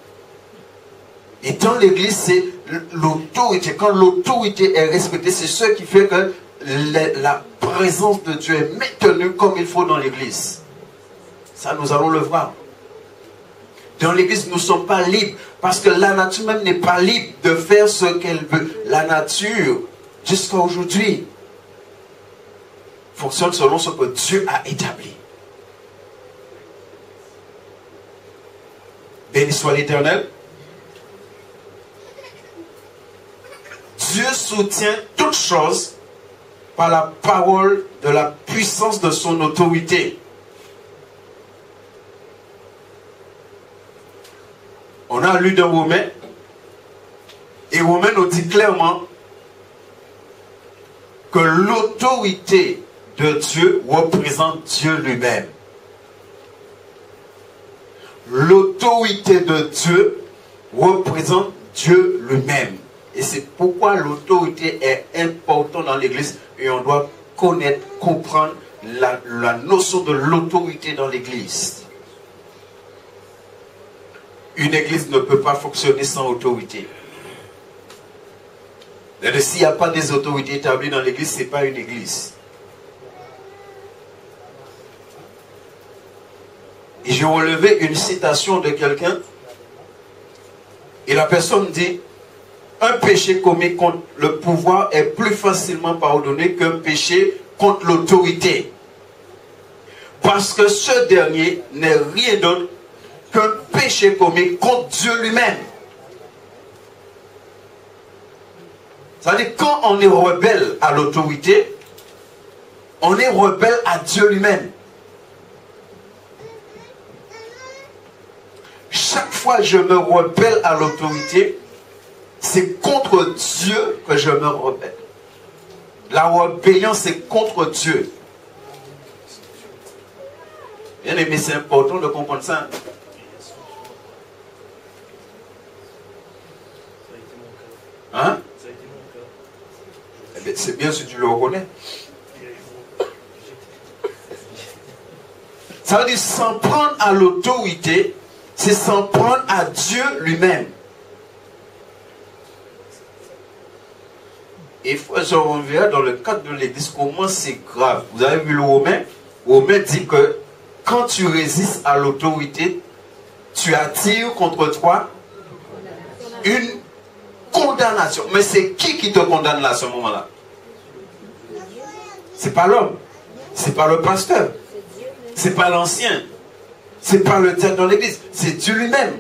Et dans l'église, c'est l'autorité. Quand l'autorité est respectée, c'est ce qui fait que la présence de Dieu est maintenue comme il faut dans l'église. Ça, nous allons le voir. Dans l'église, nous ne sommes pas libres. Parce que la nature même n'est pas libre de faire ce qu'elle veut. La nature, jusqu'à aujourd'hui, fonctionne selon ce que Dieu a établi. Béni soit l'Éternel. Dieu soutient toutes choses par la parole de la puissance de son autorité. On a lu dans Romains, et Romains nous dit clairement que l'autorité de Dieu représente Dieu lui-même. L'autorité de Dieu représente Dieu lui-même. Et c'est pourquoi l'autorité est importante dans l'église et on doit connaître, comprendre la notion de l'autorité dans l'église. Une église ne peut pas fonctionner sans autorité. S'il n'y a pas des autorités établies dans l'église, ce n'est pas une église. Et j'ai relevé une citation de quelqu'un. Et la personne dit, un péché commis contre le pouvoir est plus facilement pardonné qu'un péché contre l'autorité. Parce que ce dernier n'est rien d'autre qu'un péché commis contre Dieu lui-même. Ça veut dire quand on est rebelle à l'autorité, on est rebelle à Dieu lui-même. Chaque fois que je me rebelle à l'autorité, c'est contre Dieu que je me rebelle. La rébellion, c'est contre Dieu. Bien aimé, c'est important de comprendre ça. Hein? Eh bien, c'est bien si tu le reconnais. Ça veut dire s'en prendre à l'autorité, c'est s'en prendre à Dieu lui-même. Et frère, on verra dans le cadre de l'église comment c'est grave. Vous avez vu le Romain? Romain dit que quand tu résistes à l'autorité, tu attires contre toi une condamnation. Mais c'est qui te condamne là à ce moment-là? C'est pas l'homme. C'est pas le pasteur. C'est pas l'ancien. C'est pas le diacre dans l'église. C'est Dieu lui-même.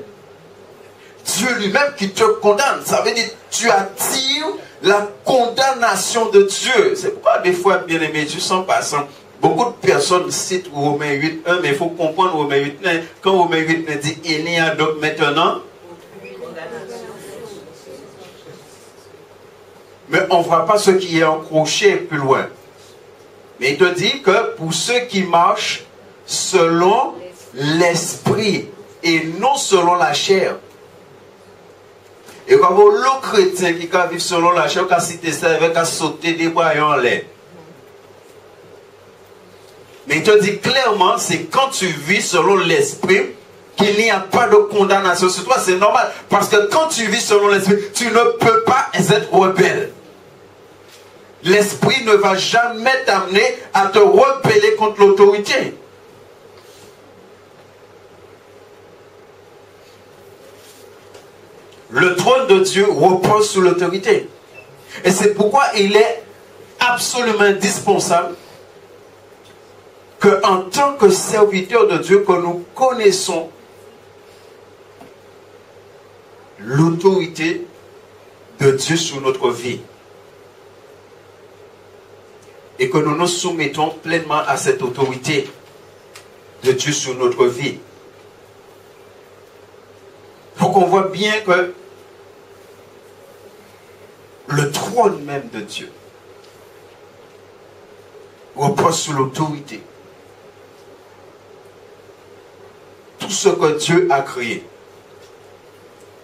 Dieu lui-même qui te condamne. Ça veut dire tu attires la condamnation de Dieu. C'est pourquoi des fois, bien aimé, juste en passant, Beaucoup de personnes citent Romains 8.1, mais il faut comprendre Romains 8.1. Quand Romains 8.1 dit « Il n'y a donc maintenant », mais on ne voit pas ce qui est encroché plus loin. Mais il te dit que pour ceux qui marchent selon l'esprit et non selon la chair. Et quand le chrétien qui vit selon la chair, qui cité ça avec à sauter des bois en l'air. Mais il te dit clairement, c'est quand tu vis selon l'esprit qu'il n'y a pas de condamnation sur toi. C'est normal. Parce que quand tu vis selon l'esprit, tu ne peux pas être rebelle. L'esprit ne va jamais t'amener à te rebeller contre l'autorité. Le trône de Dieu repose sous l'autorité. Et c'est pourquoi il est absolument indispensable qu'en tant que serviteur de Dieu, que nous connaissons l'autorité de Dieu sur notre vie. Et que nous nous soumettons pleinement à cette autorité de Dieu sur notre vie. Il faut qu'on voit bien que le trône même de Dieu repose sous l'autorité. Tout ce que Dieu a créé,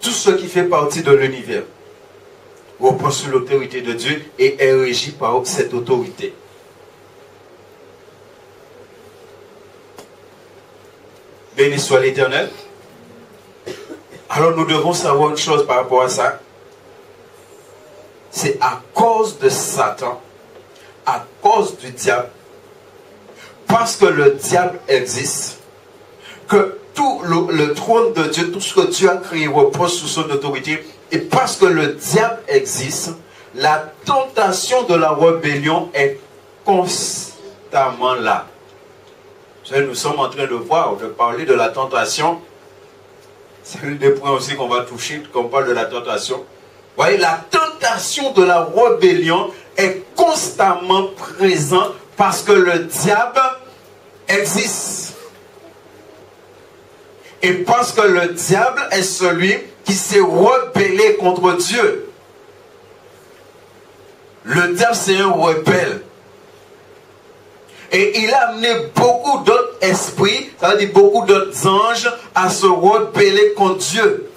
tout ce qui fait partie de l'univers, repose sous l'autorité de Dieu et est régi par cette autorité. Béni soit l'Éternel. Alors nous devons savoir une chose par rapport à ça. C'est à cause de Satan, à cause du diable, parce que le diable existe, que tout le trône de Dieu, tout ce que Dieu a créé repose sous son autorité, et parce que le diable existe, la tentation de la rébellion est constamment là. Nous sommes en train de voir, de parler de la tentation. C'est l'un des points aussi qu'on va toucher quand on parle de la tentation. Vous voyez, la tentation de la rébellion est constamment présente parce que le diable existe. Et parce que le diable est celui qui s'est rebellé contre Dieu. Le diable, c'est un rebelle. Et il a amené beaucoup d'autres esprits, ça veut dire beaucoup d'autres anges, à se rebeller contre Dieu.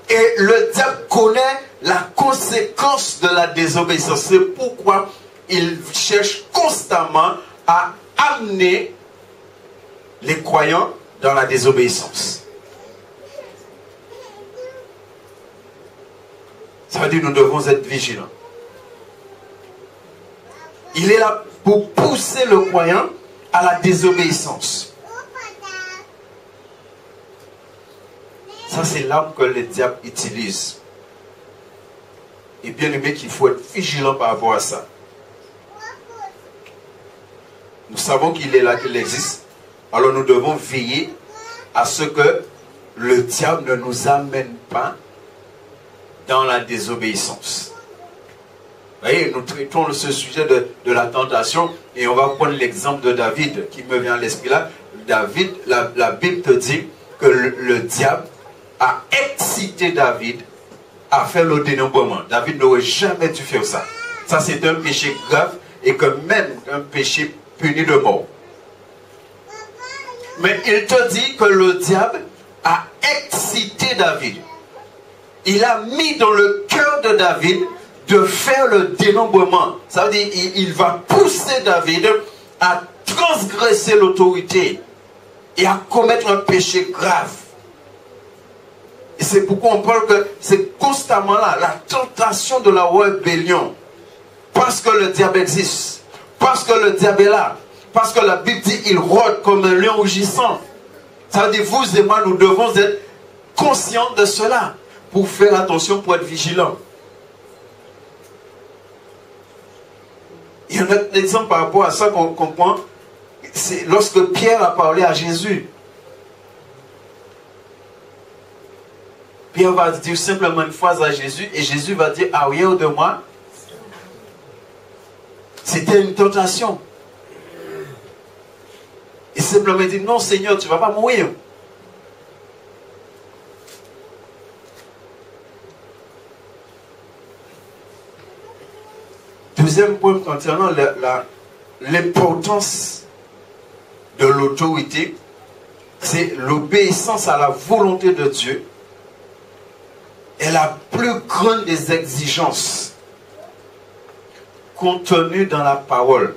Et le diable connaît la conséquence de la désobéissance. C'est pourquoi il cherche constamment à amener les croyants dans la désobéissance. Ça veut dire que nous devons être vigilants. Il est là pour pousser le croyant à la désobéissance. Ça, c'est l'arme que le diable utilise. Et bien aimé qu'il faut être vigilant par rapport à ça. Nous savons qu'il est là, qu'il existe. Alors nous devons veiller à ce que le diable ne nous amène pas dans la désobéissance. Vous voyez, nous traitons ce sujet de la tentation et on va prendre l'exemple de David qui me vient à l'esprit là. David, la Bible te dit que le diable a excité David à faire le dénombrement. David n'aurait jamais dû faire ça. Ça, c'est un péché grave et que même un péché puni de mort. Mais il te dit que le diable a excité David. Il a mis dans le cœur de David de faire le dénombrement. Ça veut dire il va pousser David à transgresser l'autorité et à commettre un péché grave. Et c'est pourquoi on parle que c'est constamment là, la tentation de la rébellion. Parce que le diable existe. Parce que le diable est là. Parce que la Bible dit il rôde comme un lion rugissant. Ça veut dire vous et moi, nous devons être conscients de cela. Pour faire attention, pour être vigilants. Il y a un autre exemple par rapport à ça qu'on comprend. C'est lorsque Pierre a parlé à Jésus. Pierre va dire simplement une phrase à Jésus et Jésus va dire arrière de moi, C'était une tentation. Il simplement dit, non Seigneur, tu ne vas pas mourir. Deuxième point concernant l'importance de l'autorité, c'est l'obéissance à la volonté de Dieu est la plus grande des exigences contenues dans la parole.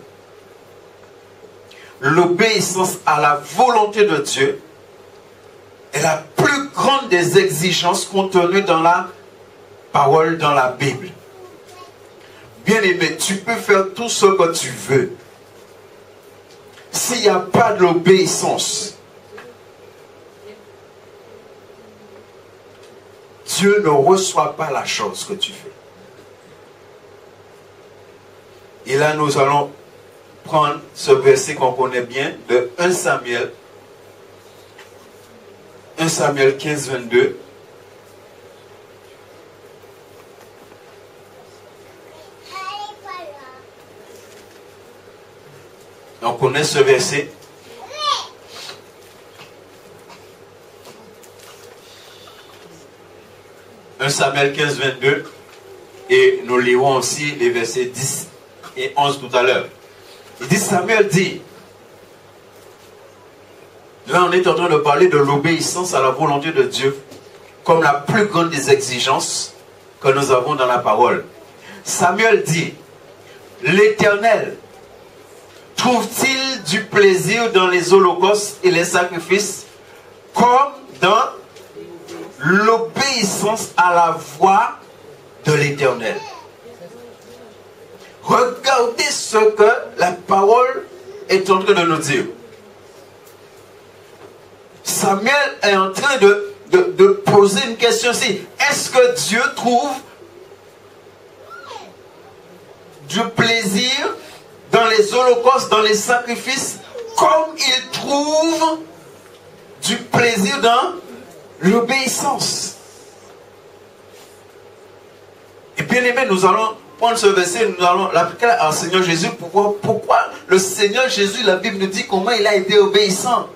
L'obéissance à la volonté de Dieu est la plus grande des exigences contenues dans la parole, dans la Bible. Bien-aimé, tu peux faire tout ce que tu veux. S'il n'y a pas de l'obéissance, Dieu ne reçoit pas la chose que tu fais. Et là, nous allons prendre ce verset qu'on connaît bien de 1 Samuel 15, 22. On connaît ce verset. « 1 Samuel 15, 22. Et nous lirons aussi les versets 10 et 11 tout à l'heure. Il dit, Samuel dit, là on est en train de parler de l'obéissance à la volonté de Dieu comme la plus grande des exigences que nous avons dans la parole. Samuel dit, l'Éternel trouve-t-il du plaisir dans les holocaustes et les sacrifices comme dans l'obéissance à la voix de l'Éternel? Regardez ce que la parole est en train de nous dire. Samuel est en train de poser une question ici. Est-ce que Dieu trouve du plaisir dans les holocaustes, dans les sacrifices, comme il trouve du plaisir dans l'obéissance? Et bien aimé, nous allons prendre ce verset, nous allons l'appliquer au Seigneur Jésus. Pourquoi le Seigneur Jésus, la Bible nous dit comment il a été obéissant.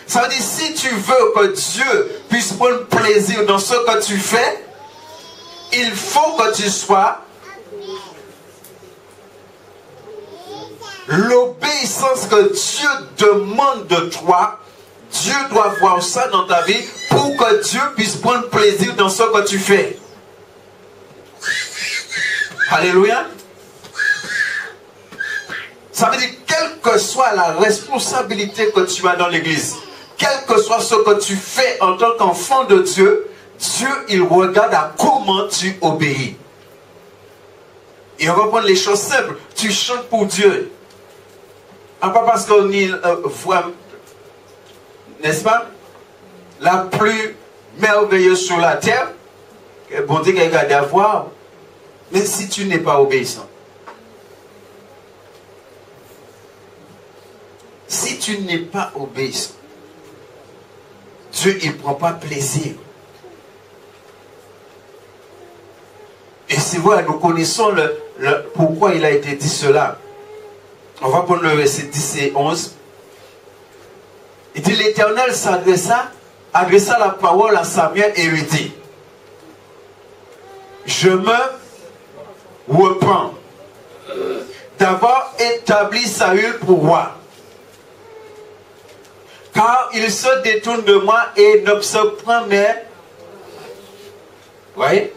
Ça veut dire, si tu veux que Dieu puisse prendre plaisir dans ce que tu fais, il faut que tu sois l'obéissance que Dieu demande de toi. Dieu doit voir ça dans ta vie pour que Dieu puisse prendre plaisir dans ce que tu fais. Alléluia. Ça veut dire, quelle que soit la responsabilité que tu as dans l'église, quel que soit ce que tu fais en tant qu'enfant de Dieu, Dieu, il regarde à comment tu obéis. Et on va prendre les choses simples. Tu chantes pour Dieu. Pas parce qu'on voit, n'est-ce pas, la plus merveilleuse sur la terre, que bon Dieu regarde à voir, mais si tu n'es pas obéissant, si tu n'es pas obéissant, Dieu, il ne prend pas plaisir. Et c'est vrai, nous connaissons pourquoi il a été dit cela. On va prendre le verset 10 et 11. Il dit, l'Éternel adressa la parole à Samuel et lui dit, je me repens d'avoir établi Saül pour roi, car il se détourne de moi et n'observe point mes... Vous voyez?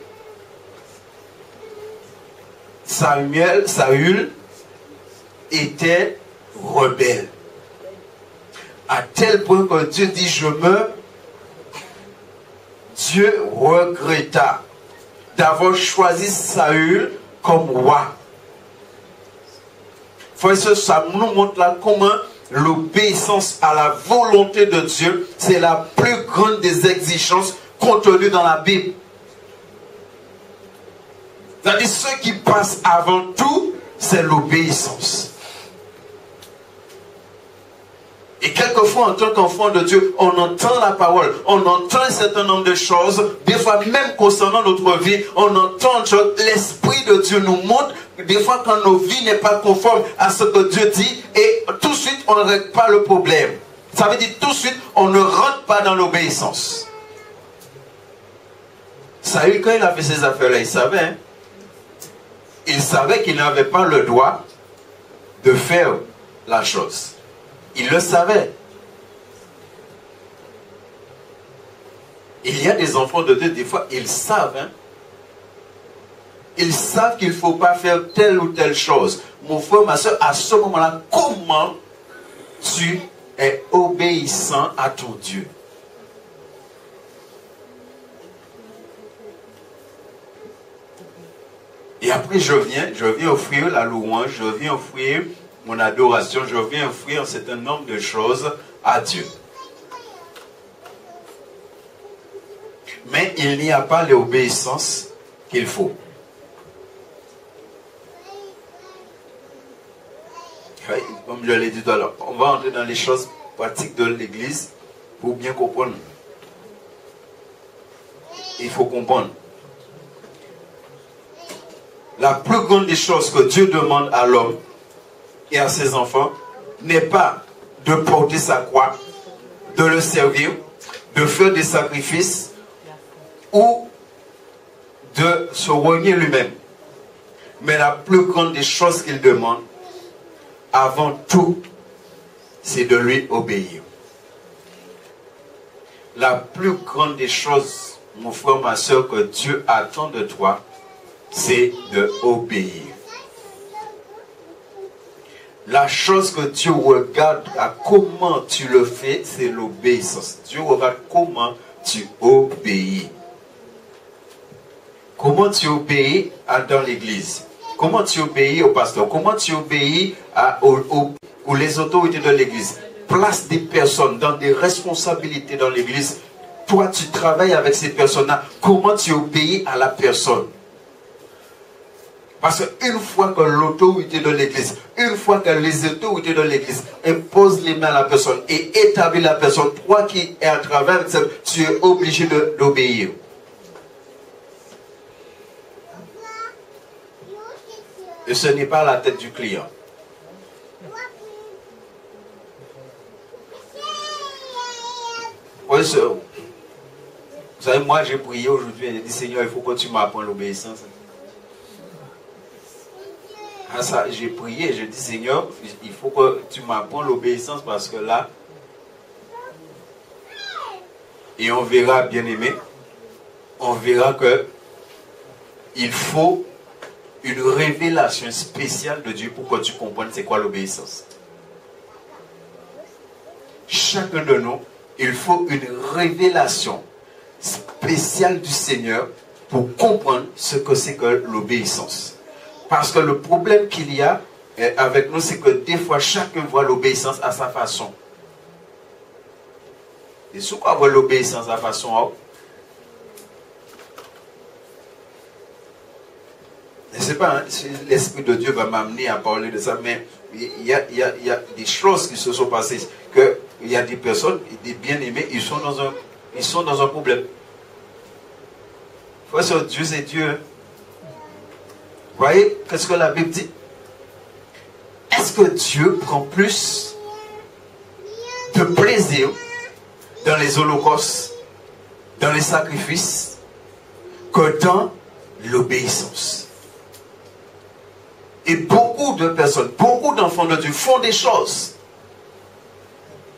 Saül était rebelle. À tel point que Dieu dit, Dieu regretta d'avoir choisi Saül comme roi. Ça nous montre là comment l'obéissance à la volonté de Dieu, c'est la plus grande des exigences contenues dans la Bible. C'est-à-dire, ce qui passe avant tout, c'est l'obéissance. Et quelquefois, en tant qu'enfant de Dieu, on entend la parole, on entend un certain nombre de choses, des fois même concernant notre vie, on entend l'Esprit de Dieu nous montre des fois quand nos vies n'est pas conforme à ce que Dieu dit, et tout de suite on ne règle pas le problème. Ça veut dire tout de suite on ne rentre pas dans l'obéissance. Saül, quand il a fait ces affaires-là, il savait. Hein? Il savait qu'il n'avait pas le droit de faire la chose. Il le savait. Il y a des enfants de Dieu, des fois, ils savent. Hein? Ils savent qu'il ne faut pas faire telle ou telle chose. Mon frère, ma soeur, à ce moment-là, comment tu es obéissant à ton Dieu? Et après, je viens offrir la louange, je viens offrir mon adoration, je viens offrir un certain nombre de choses à Dieu. Mais il n'y a pas l'obéissance qu'il faut. Oui, comme je l'ai dit tout à l'heure, on va entrer dans les choses pratiques de l'Église pour bien comprendre. Il faut comprendre. La plus grande des choses que Dieu demande à l'homme et à ses enfants n'est pas de porter sa croix, de le servir, de faire des sacrifices ou de se renier lui-même. Mais la plus grande des choses qu'il demande, avant tout, c'est de lui obéir. La plus grande des choses, mon frère, ma soeur, que Dieu attend de toi, c'est de obéir. La chose que Dieu regarde à comment tu le fais, c'est l'obéissance. Dieu regarde comment tu obéis. Comment tu obéis dans l'église? Comment tu obéis au pasteur? Comment tu obéis aux les autorités de l'église? Place des personnes dans des responsabilités dans l'église. Toi, tu travailles avec ces personnes-là. Comment tu obéis à la personne? Parce qu'une fois que l'autorité de l'église, une fois que les autorités de l'église imposent les mains à la personne et établissent la personne, toi qui es à travers, tu es obligé d'obéir. Et ce n'est pas la tête du client. Oui, vous savez, moi j'ai prié aujourd'hui et j'ai dit, Seigneur, il faut que tu m'apprennes l'obéissance. J'ai prié, je dis Seigneur, il faut que tu m'apprennes l'obéissance parce que là, et on verra, bien aimé, on verra que il faut une révélation spéciale de Dieu pour que tu comprennes c'est quoi l'obéissance. Chacun de nous, il faut une révélation spéciale du Seigneur pour comprendre ce que c'est que l'obéissance. Parce que le problème qu'il y a avec nous, c'est que des fois, chacun voit l'obéissance à sa façon. Et sous quoi voit l'obéissance à sa façon? Je ne sais pas, hein, si l'Esprit de Dieu va m'amener à parler de ça, mais il y a des choses qui se sont passées. Il y a des personnes, des bien-aimés, ils sont dans un problème. Frère, sur Dieu, c'est Dieu. Hein. Vous voyez, qu'est-ce que la Bible dit? Est-ce que Dieu prend plus de plaisir dans les holocaustes, dans les sacrifices, que dans l'obéissance? Et beaucoup de personnes, beaucoup d'enfants de Dieu font des choses.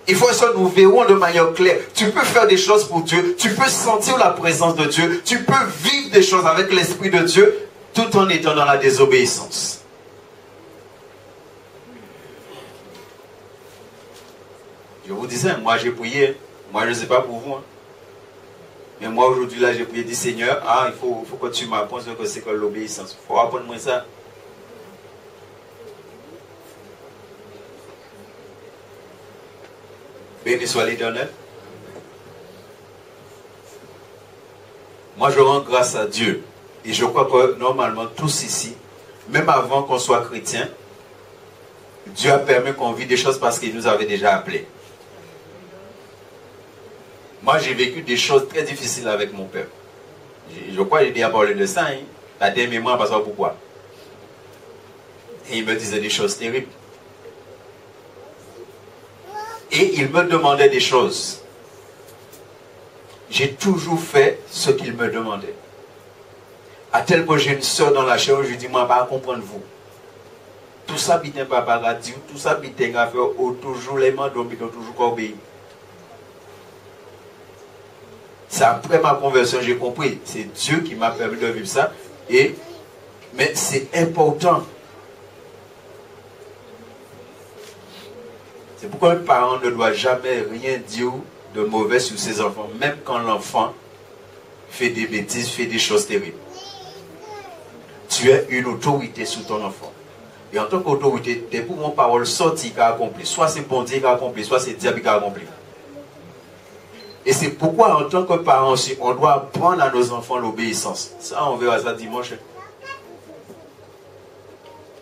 Il faut que nous verrons de manière claire. Tu peux faire des choses pour Dieu, tu peux sentir la présence de Dieu, tu peux vivre des choses avec l'Esprit de Dieu, tout en étant dans la désobéissance. Je vous disais, moi j'ai prié, moi je ne sais pas pour vous. Hein. Mais moi aujourd'hui là j'ai prié, dit Seigneur, il faut que tu m'apprennes ce que c'est que l'obéissance. Il faut apprendre moi ça. Béni soit l'Éternel. Moi je rends grâce à Dieu. Et je crois que normalement, tous ici, même avant qu'on soit chrétien, Dieu a permis qu'on vive des choses parce qu'il nous avait déjà appelés. Moi, j'ai vécu des choses très difficiles avec mon père. Je crois que j'ai déjà parlé de ça. Hein. La dernière mémoire, parce que pourquoi? Et il me disait des choses terribles. Et il me demandait des choses. J'ai toujours fait ce qu'il me demandait. À tel point j'ai une soeur dans la chair, je lui dis, moi, pas comprendre vous. Tout ça, bitin papa a dit, tout ça, bitin a fait, toujours les mains, donc toujours obéi. C'est après ma conversion, j'ai compris. C'est Dieu qui m'a permis de vivre ça. Mais c'est important. C'est pourquoi un parent ne doit jamais rien dire de mauvais sur ses enfants, même quand l'enfant fait des bêtises, fait des choses terribles. Tu es une autorité sur ton enfant. Et en tant qu'autorité, tes pour mon parole sortie qui a accompli. Soit c'est bon Dieu qui a accompli, soit c'est diable qui a accompli. Et c'est pourquoi en tant que parent aussi, on doit apprendre à nos enfants l'obéissance. Ça, on verra ça dimanche.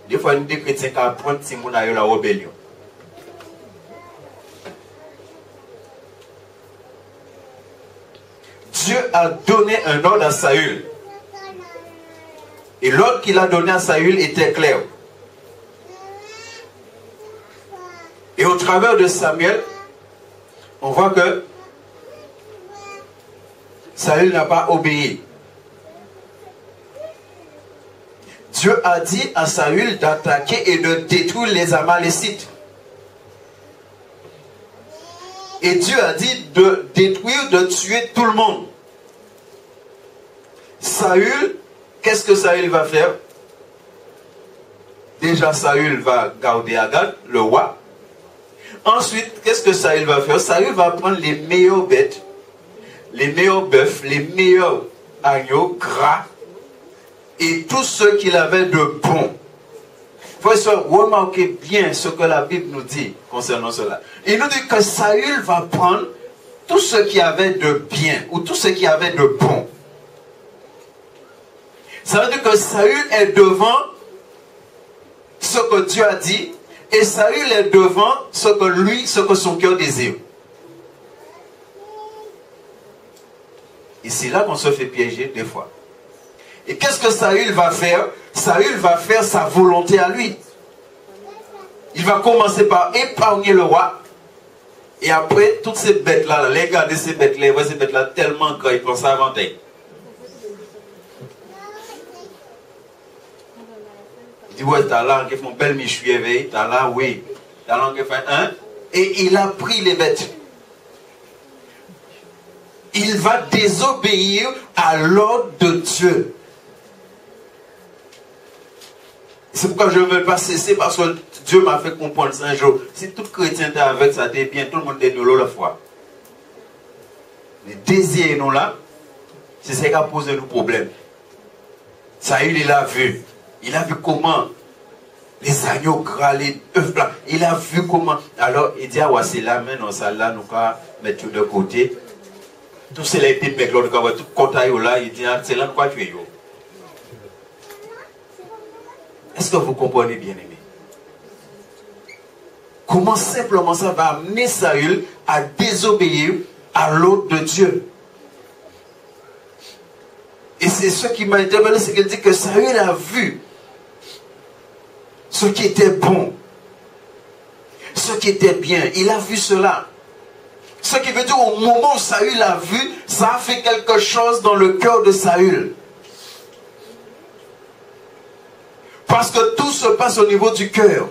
Des fois, nous des chrétiens qui apprennent si on a eu la rébellion. Dieu a donné un ordre à Saül. Et l'ordre qu'il a donné à Saül était clair. Et au travers de Samuel, on voit que Saül n'a pas obéi. Dieu a dit à Saül d'attaquer et de détruire les Amalécites. Et Dieu a dit de détruire, de tuer tout le monde. Saül, qu'est-ce que Saül va faire? Déjà, Saül va garder Agag, le roi. Ensuite, qu'est-ce que Saül va faire? Saül va prendre les meilleures bêtes, les meilleurs bœufs, les meilleurs agneaux gras et tout ce qu'il avait de bon. Il faut remarquer bien ce que la Bible nous dit concernant cela. Il nous dit que Saül va prendre tout ce qu'il avait de bien ou tout ce qu'il avait de bon. Ça veut dire que Saül est devant ce que Dieu a dit et Saül est devant ce que son cœur désire. Et c'est là qu'on se fait piéger des fois. Et qu'est-ce que Saül va faire? Saül va faire sa volonté à lui. Il va commencer par épargner le roi. Et après, toutes ces bêtes-là, les gars de ces bêtes-là, ils voient ces bêtes-là tellement grands, ils pensent à inventer. Il dit, ouais, t'as là, qui font belle michu éveillé, t'as là, oui. T'as là, qui fait un. Et il a pris les bêtes. Il va désobéir à l'ordre de Dieu. C'est pourquoi je ne veux pas cesser, parce que Dieu m'a fait comprendre ça un jour. Si tout chrétien était avec ça, t'es bien, tout le monde est de l'eau la foi. Les désirs non là, c'est ça qui a posé le problème. Saül, il a vu. Il a vu comment les agneaux gras, les œufs blancs. Il a vu comment. Alors, il dit, ah ouais, c'est là, maintenant, ça là, nous allons mettre tout de côté. Tout cela est pipé, l'autre, tout côté là, il dit, ah, c'est là, nous allons tuer. Est-ce que vous comprenez, bien aimé? Comment simplement ça va amener Saül à désobéir à l'ordre de Dieu? Et c'est ce qui m'a interpellé, c'est qu'il dit que Saül a vu ce qui était bon, ce qui était bien. Il a vu cela. Ce qui veut dire au moment où Saül a vu, ça a fait quelque chose dans le cœur de Saül. Parce que tout se passe au niveau du cœur.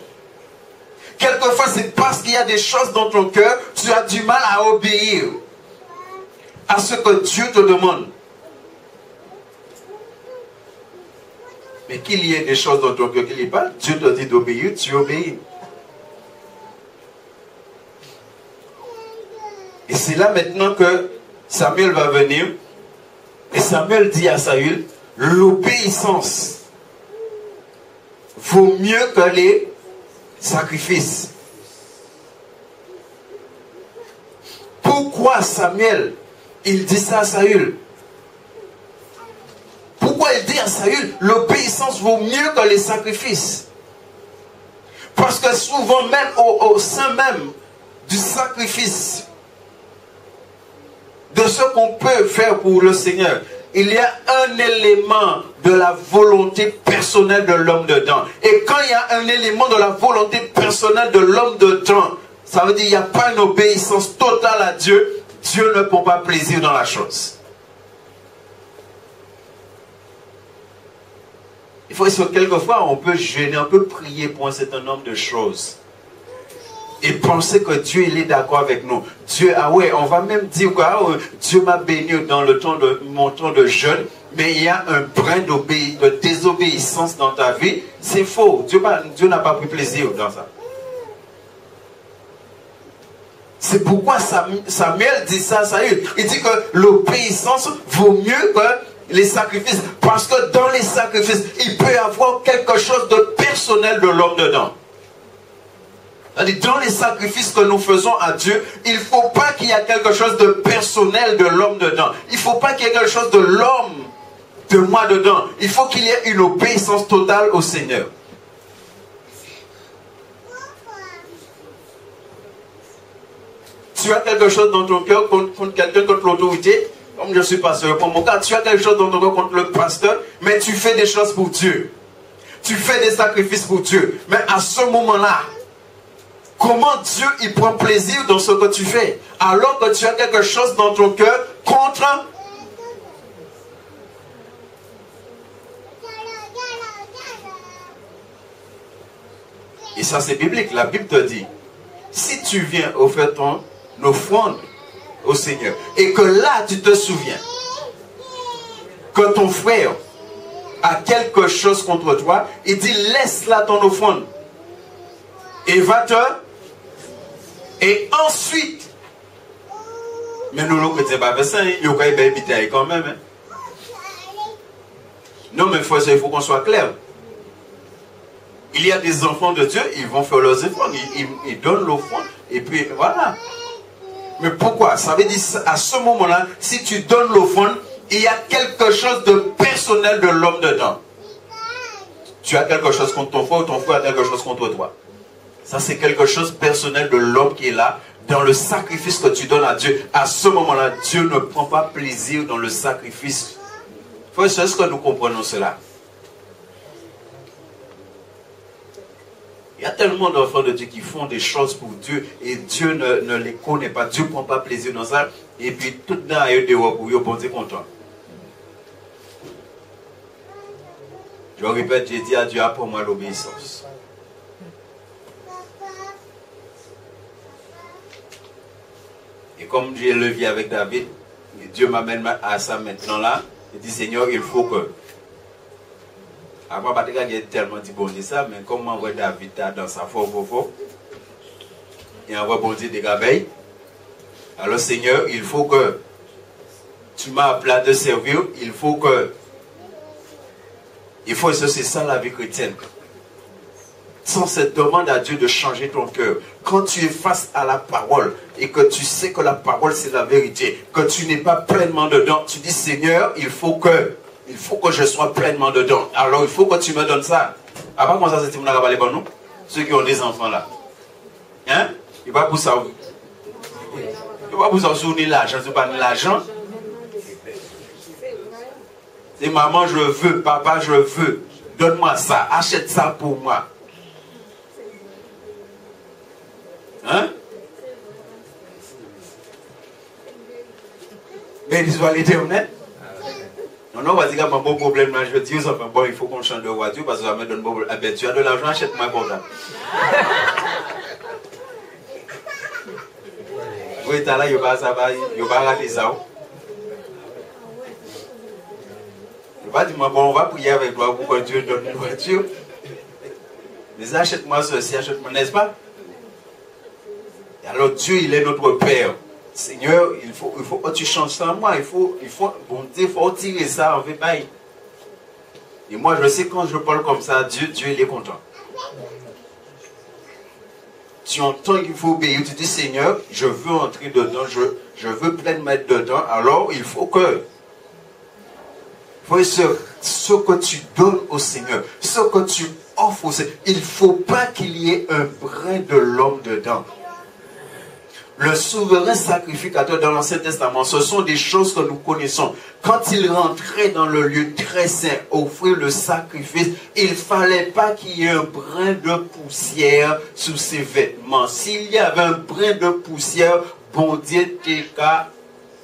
Quelquefois, c'est parce qu'il y a des choses dans ton cœur, tu as du mal à obéir à ce que Dieu te demande. Mais qu'il y ait des choses dans ton cœur qu'il n'y ait pas, Dieu te dit d'obéir, tu obéis. Et c'est là maintenant que Samuel va venir. Et Samuel dit à Saül, l'obéissance vaut mieux que les sacrifices. Pourquoi Samuel, il dit ça à Saül? Pourquoi il dit à Saül, l'obéissance vaut mieux que les sacrifices? Parce que souvent, même au sein même du sacrifice, de ce qu'on peut faire pour le Seigneur, il y a un élément de la volonté personnelle de l'homme dedans. Et quand il y a un élément de la volonté personnelle de l'homme dedans, ça veut dire qu'il n'y a pas une obéissance totale à Dieu. Dieu ne prend pas plaisir dans la chose. Il faut que quelquefois on peut jeûner, on peut prier pour un certain nombre de choses. Et penser que Dieu il est d'accord avec nous. Dieu, ah ouais, on va même dire que Dieu m'a béni dans le temps de mon temps de jeûne, mais il y a un brin de désobéissance dans ta vie. C'est faux. Dieu n'a pas pris plaisir dans ça. C'est pourquoi Samuel dit ça, il dit que l'obéissance vaut mieux que les sacrifices. Parce que dans les sacrifices, il peut y avoir quelque chose de personnel de l'homme dedans. Dans les sacrifices que nous faisons à Dieu, il ne faut pas qu'il y ait quelque chose de personnel de l'homme dedans. Il ne faut pas qu'il y ait quelque chose de l'homme, de moi dedans. Il faut qu'il y ait une obéissance totale au Seigneur. Tu as quelque chose dans ton cœur contre quelqu'un, contre l'autorité, comme je suis pasteur, pour mon cas, tu as quelque chose dans ton cœur contre le pasteur, mais tu fais des choses pour Dieu. Tu fais des sacrifices pour Dieu. Mais à ce moment-là, comment Dieu il prend plaisir dans ce que tu fais, alors que tu as quelque chose dans ton cœur contre. Et ça c'est biblique, la Bible te dit, si tu viens offrir ton offrande au Seigneur, et que là tu te souviens que ton frère a quelque chose contre toi, il dit laisse là ton offrande, et va-te. Et ensuite, mais nous, nous, c'est pas ça, il y a une bataille quand même. Hein? Non, mais il faut qu'on soit clair. Il y a des enfants de Dieu, ils vont faire leurs offrandes, ils donnent l'offrande, et puis voilà. Mais pourquoi? Ça veut dire, à ce moment-là, si tu donnes l'offrande, il y a quelque chose de personnel de l'homme dedans. Tu as quelque chose contre ton frère, ou ton frère a quelque chose contre toi. Ça, c'est quelque chose de personnel de l'homme qui est là, dans le sacrifice que tu donnes à Dieu. À ce moment-là, Dieu ne prend pas plaisir dans le sacrifice. Il faut est-ce que nous comprenons cela? Il y a tellement d'enfants de Dieu qui font des choses pour Dieu et Dieu ne les connaît pas. Dieu ne prend pas plaisir dans ça. Et puis, tout dans eux dehors pour eux, bon Dieu content. Je répète, j'ai dit à Dieu, apprends-moi l'obéissance. Et comme j'ai le vis avec David, Dieu m'amène à ça maintenant là. Il dit Seigneur, il faut que. Avant, il y a tellement dit bon Dieu ça, mais comme on voit David dans sa fort, et on voit bon Dieu des gabeilles. Alors Seigneur, il faut que tu m'as appelé à te servir, il faut que. C'est ça la vie chrétienne. Sans cette demande à Dieu de changer ton cœur. Quand tu es face à la parole et que tu sais que la parole c'est la vérité, que tu n'es pas pleinement dedans, tu dis Seigneur, il faut que je sois pleinement dedans. Alors il faut que tu me donnes ça. Avant comment ça c'est pour nous? Ceux qui ont des enfants là. Hein? Il va pour ça. Il va pour ça soutenir l'argent, c'est pas de l'argent. C'est maman je veux, papa je veux. Donne-moi ça, achète ça pour moi. Hein? Mais ils doivent l'aider honnête. Non, on va dire que mon problème là, je dis, bon, il faut qu'on change de voiture parce que ça me donne bon. Ah ben, tu as de l'argent, achète-moi pour ça. Oui, t'as là, il va rater ça. Il va dire, bon, on va prier avec toi pour que Dieu donne une voiture. Mais achète-moi ceci, achète-moi, n'est-ce pas? Alors Dieu, il est notre Père. Seigneur, il faut que tu changes ça en moi. Il faut tirer ça en vébaille. Et moi, je sais quand je parle comme ça, Dieu, il est content. Tu entends qu'il faut obéir. Tu dis, Seigneur, je veux entrer dedans. Je veux pleinement être dedans. Alors, il faut que... ce que tu donnes au Seigneur, ce que tu offres au Seigneur, il ne faut pas qu'il y ait un brin de l'homme dedans. Le souverain sacrificateur dans l'Ancien Testament, ce sont des choses que nous connaissons. Quand il rentrait dans le lieu très saint, offrir le sacrifice, il ne fallait pas qu'il y ait un brin de poussière sous ses vêtements. S'il y avait un brin de poussière, bon Dieu t'as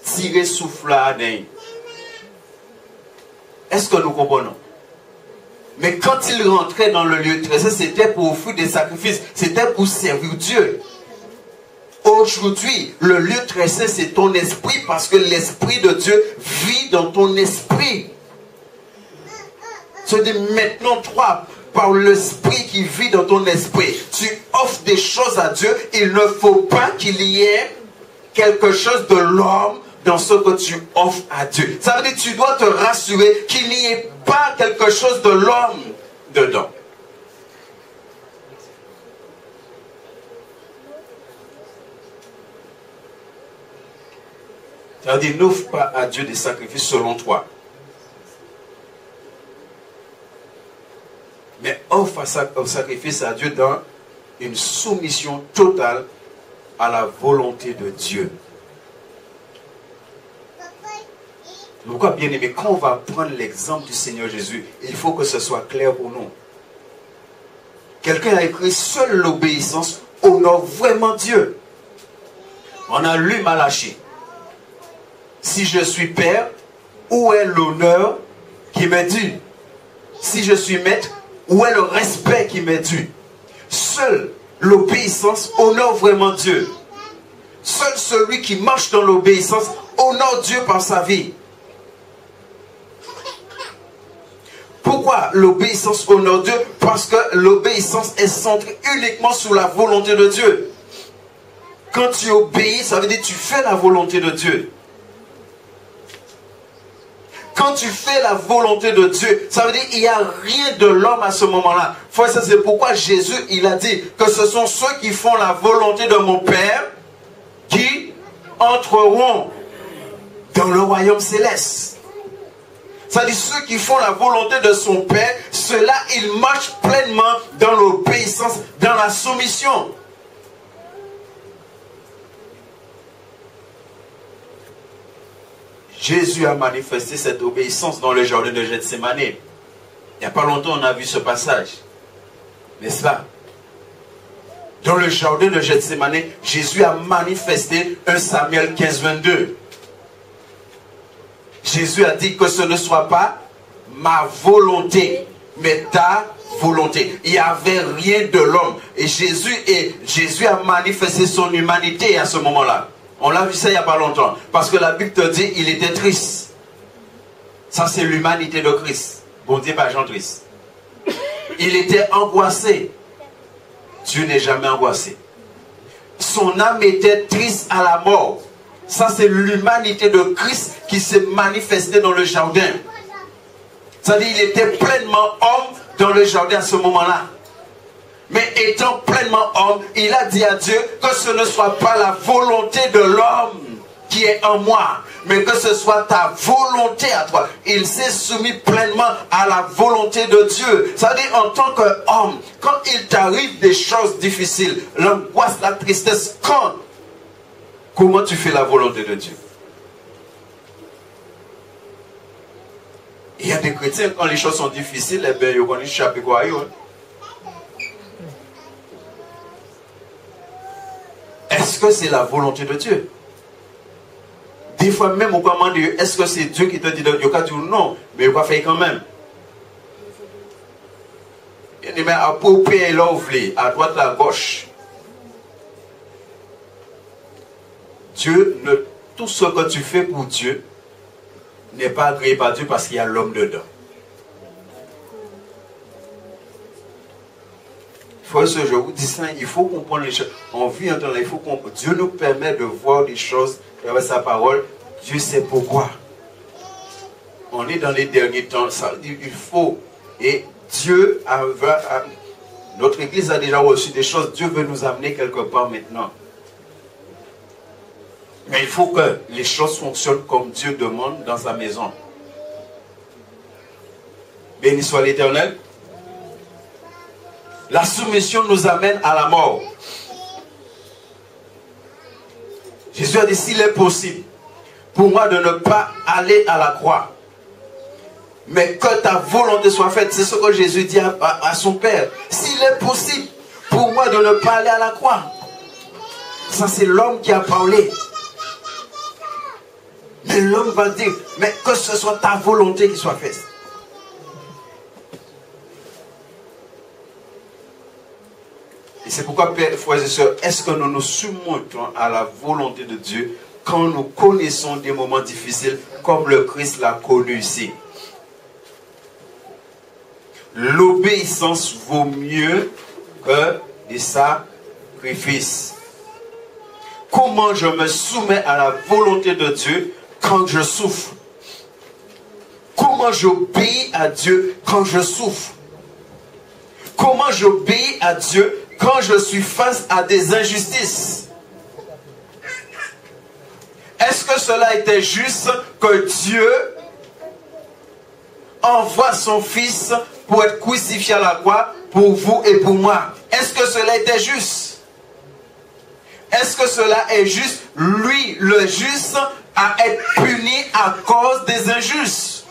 tiré souffle à l'année. Est-ce que nous comprenons? Mais quand il rentrait dans le lieu très saint, c'était pour offrir des sacrifices, c'était pour servir Dieu. Aujourd'hui, le lieu très saint, c'est ton esprit parce que l'esprit de Dieu vit dans ton esprit. C'est maintenant toi, par l'esprit qui vit dans ton esprit, tu offres des choses à Dieu. Il ne faut pas qu'il y ait quelque chose de l'homme dans ce que tu offres à Dieu. Ça veut dire que tu dois te rassurer qu'il n'y ait pas quelque chose de l'homme dedans. Ça veut dire, n'offre pas à Dieu des sacrifices selon toi. Mais offre un sacrifice à Dieu dans une soumission totale à la volonté de Dieu. Pourquoi, bien aimé, quand on va prendre l'exemple du Seigneur Jésus, il faut que ce soit clair pour nous. Quelqu'un a écrit, seule l'obéissance honore vraiment Dieu. On a lu Malachie. Si je suis père, où est l'honneur qui m'est dû? Si je suis maître, où est le respect qui m'est dû? Seule l'obéissance honore vraiment Dieu. Seul celui qui marche dans l'obéissance honore Dieu par sa vie. Pourquoi l'obéissance honore Dieu? Parce que l'obéissance est centrée uniquement sur la volonté de Dieu. Quand tu obéis, ça veut dire que tu fais la volonté de Dieu. Quand tu fais la volonté de Dieu, ça veut dire qu'il n'y a rien de l'homme à ce moment-là. C'est pourquoi Jésus, il a dit que ce sont ceux qui font la volonté de mon Père qui entreront dans le royaume céleste. Ça dit ceux qui font la volonté de son Père, ceux-là, ils marchent pleinement dans l'obéissance, dans la soumission. Jésus a manifesté cette obéissance dans le jardin de Gethsémani. Il n'y a pas longtemps, on a vu ce passage. N'est-ce pas? Dans le jardin de Gethsémani, Jésus a manifesté 1 Samuel 15, 22. Jésus a dit que ce ne soit pas ma volonté, mais ta volonté. Il n'y avait rien de l'homme. Et Jésus a manifesté son humanité à ce moment-là. On l'a vu ça il n'y a pas longtemps. Parce que la Bible te dit il était triste. Ça c'est l'humanité de Christ. Bon Dieu, pas Jean triste. Il était angoissé. Dieu n'est jamais angoissé. Son âme était triste à la mort. Ça c'est l'humanité de Christ qui s'est manifestée dans le jardin. C'est-à-dire il était pleinement homme dans le jardin à ce moment-là. Mais étant pleinement homme, il a dit à Dieu que ce ne soit pas la volonté de l'homme qui est en moi, mais que ce soit ta volonté à toi. Il s'est soumis pleinement à la volonté de Dieu. Ça veut dire en tant qu'homme, quand il t'arrive des choses difficiles, l'angoisse, la tristesse, comment tu fais la volonté de Dieu? Il y a des chrétiens, quand les choses sont difficiles, eh bien, ils vont échapper quoi. Est-ce que c'est la volonté de Dieu? Des fois même au commande de Dieu, est-ce que c'est Dieu qui te dit de dire non, mais il va faire quand même. Il dit mais à pauper l'ouvre, à droite à gauche. Dieu, tout ce que tu fais pour Dieu n'est pas agréé par Dieu parce qu'il y a l'homme dedans. Je vous dis ça, il faut comprendre les choses. On vit un temps là, il faut comprendre. Dieu nous permet de voir des choses avec sa parole. Dieu sait pourquoi. On est dans les derniers temps. Ça veut dire qu'il faut. Et Dieu, notre église a déjà reçu des choses. Dieu veut nous amener quelque part maintenant. Mais il faut que les choses fonctionnent comme Dieu demande dans sa maison. Béni soit l'Éternel. La soumission nous amène à la mort. Jésus a dit, s'il est possible pour moi de ne pas aller à la croix, mais que ta volonté soit faite. C'est ce que Jésus dit à son Père. S'il est possible pour moi de ne pas aller à la croix. Ça, c'est l'homme qui a parlé. Mais l'homme va dire, mais que ce soit ta volonté qui soit faite. Et c'est pourquoi, frères et sœurs, est-ce que nous nous soumettons à la volonté de Dieu quand nous connaissons des moments difficiles comme le Christ l'a connu ici? L'obéissance vaut mieux que des sacrifices. Comment je me soumets à la volonté de Dieu quand je souffre? Comment j'obéis à Dieu quand je souffre? Comment j'obéis à Dieu quand je suis face à des injustices? Est-ce que cela était juste que Dieu envoie son Fils pour être crucifié à la croix pour vous et pour moi? Est-ce que cela était juste? Est-ce que cela est juste, lui, le juste, à être puni à cause des injustes?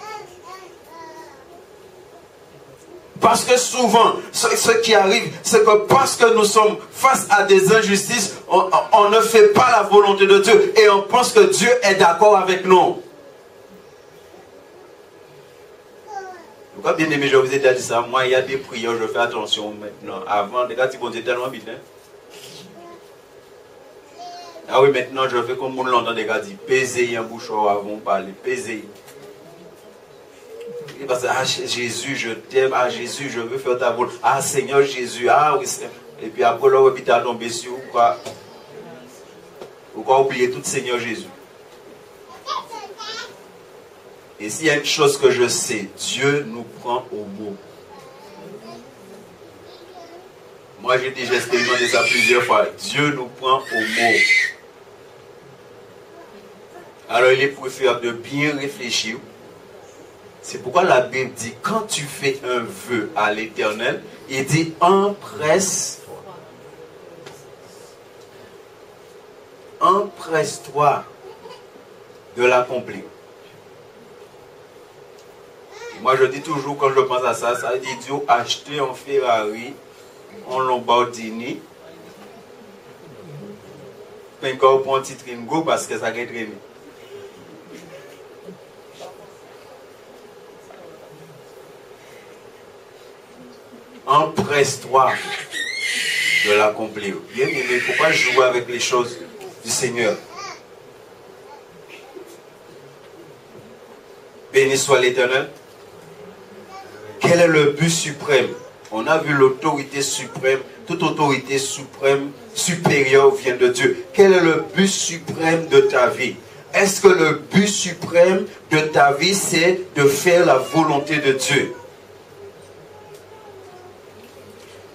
Parce que souvent, ce qui arrive, c'est que parce que nous sommes face à des injustices, on ne fait pas la volonté de Dieu et on pense que Dieu est d'accord avec nous. Pourquoi, bien aimé, je vous ai déjà dit ça. Moi, il y a des prières, je fais attention maintenant. Avant, les gars, ils tellement vite. Ah oui, maintenant, je fais comme on l'entend, les gars, dire pesez un bouchon avant de parler. Pesez. Parce que, ah Jésus, je t'aime. Ah Jésus, je veux faire ta volonté. Ah Seigneur Jésus. Ah oui, et puis après, là, tu as tombé sur quoi? Pourquoi oublier tout Seigneur Jésus? Et s'il y a une chose que je sais, Dieu nous prend au mot. Moi, j'ai déjà expérimenté ça plusieurs fois. Dieu nous prend au mot. Alors, il est préférable de bien réfléchir. C'est pourquoi la Bible dit, quand tu fais un vœu à l'Éternel, il dit, empresse-toi de l'accomplir. Moi, je dis toujours, quand je pense à ça, ça dit, Dieu a acheté un Ferrari, un Lamborghini, puis encore pour un petit Twingo parce que ça a été traîné. Empresse-toi de l'accomplir. Bien aimé, il ne faut pas jouer avec les choses du Seigneur. Béni soit l'Éternel. Quel est le but suprême? On a vu l'autorité suprême. Toute autorité suprême, supérieure vient de Dieu. Quel est le but suprême de ta vie? Est-ce que le but suprême de ta vie, c'est de faire la volonté de Dieu?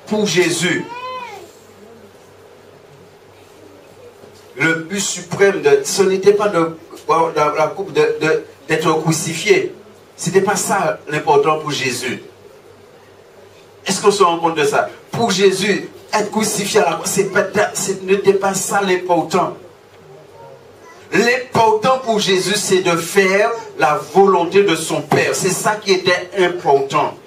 Pour Jésus, le but suprême, ce n'était pas d'être crucifié. Ce n'était pas ça l'important pour Jésus. Est-ce qu'on se rend compte de ça? Pour Jésus, être crucifié à la croix, ce n'était pas ça l'important. L'important pour Jésus, c'est de faire la volonté de son Père. C'est ça qui était important.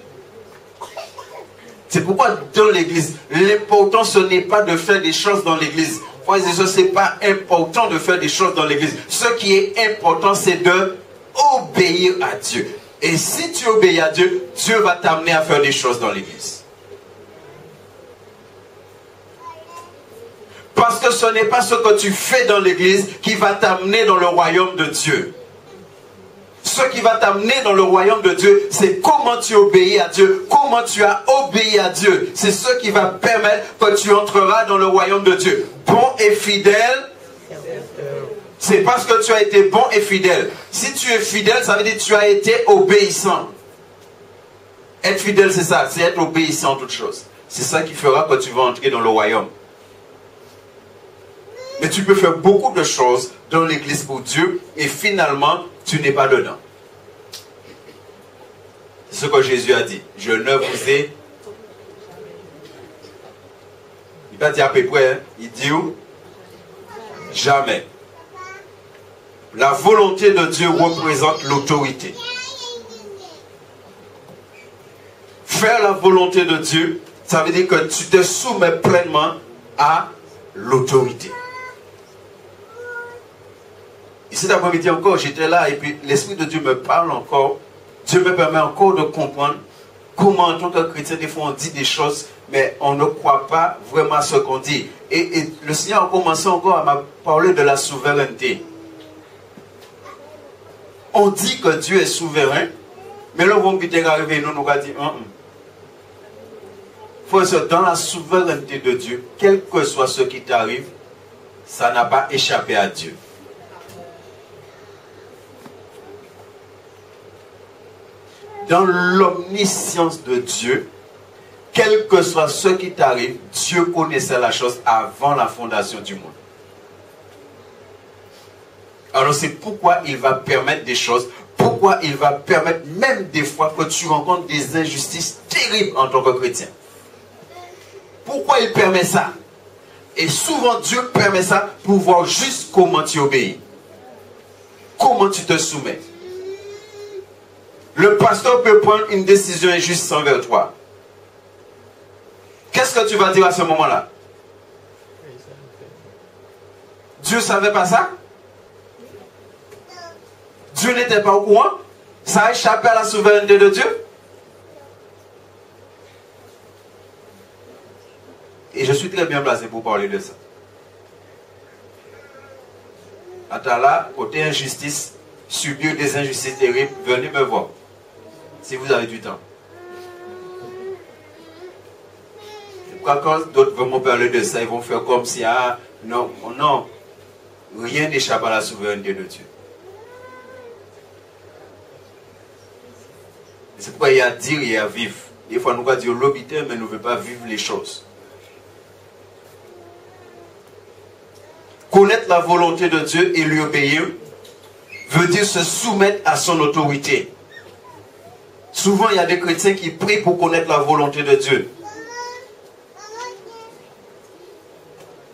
C'est pourquoi dans l'église, l'important ce n'est pas de faire des choses dans l'église. Ce n'est pas important de faire des choses dans l'église. Ce qui est important, c'est de obéir à Dieu. Et si tu obéis à Dieu, Dieu va t'amener à faire des choses dans l'église. Parce que ce n'est pas ce que tu fais dans l'église qui va t'amener dans le royaume de Dieu. Ce qui va t'amener dans le royaume de Dieu, c'est comment tu obéis à Dieu, comment tu as obéi à Dieu. C'est ce qui va permettre que tu entreras dans le royaume de Dieu. Bon et fidèle, c'est parce que tu as été bon et fidèle. Si tu es fidèle, ça veut dire que tu as été obéissant. Être fidèle, c'est ça, c'est être obéissant en toutes choses. C'est ça qui fera que tu vas entrer dans le royaume. Mais tu peux faire beaucoup de choses dans l'église pour Dieu et finalement, tu n'es pas dedans. C'est ce que Jésus a dit. Je ne vous ai... Il n'a pas dit à peu près, hein? Il dit où? Jamais. La volonté de Dieu représente l'autorité. Faire la volonté de Dieu, ça veut dire que tu te soumets pleinement à l'autorité. Et cet après-midi encore, j'étais là et puis l'Esprit de Dieu me parle encore. Dieu me permet encore de comprendre comment en tant que chrétien, des fois on dit des choses, mais on ne croit pas vraiment à ce qu'on dit. Et le Seigneur a commencé encore à me parler de la souveraineté. On dit que Dieu est souverain, mais là, on va arriver, nous allons dire, dans la souveraineté de Dieu, quel que soit ce qui t'arrive, ça n'a pas échappé à Dieu. Dans l'omniscience de Dieu, quel que soit ce qui t'arrive, Dieu connaissait la chose avant la fondation du monde. Alors c'est pourquoi il va permettre des choses, pourquoi il va permettre même des fois que tu rencontres des injustices terribles en tant que chrétien. Pourquoi il permet ça? Et souvent Dieu permet ça pour voir juste comment tu obéis. Comment tu te soumets. Le pasteur peut prendre une décision injuste envers toi. Qu'est-ce que tu vas dire à ce moment-là? Dieu ne savait pas ça? Dieu n'était pas au courant? Ça a échappé à la souveraineté de Dieu? Et je suis très bien placé pour parler de ça. Atala, côté injustice, subir des injustices terribles, venez me voir. Si vous avez du temps. Quand d'autres vont me parler de ça, ils vont faire comme si, ah, non, non, rien n'échappe à la souveraineté de Dieu. C'est pourquoi il y a à dire et il y a à vivre. Des fois, nous va dire l'obité, mais nous ne veut pas vivre les choses. Connaître la volonté de Dieu et lui obéir veut dire se soumettre à son autorité. Souvent, il y a des chrétiens qui prient pour connaître la volonté de Dieu.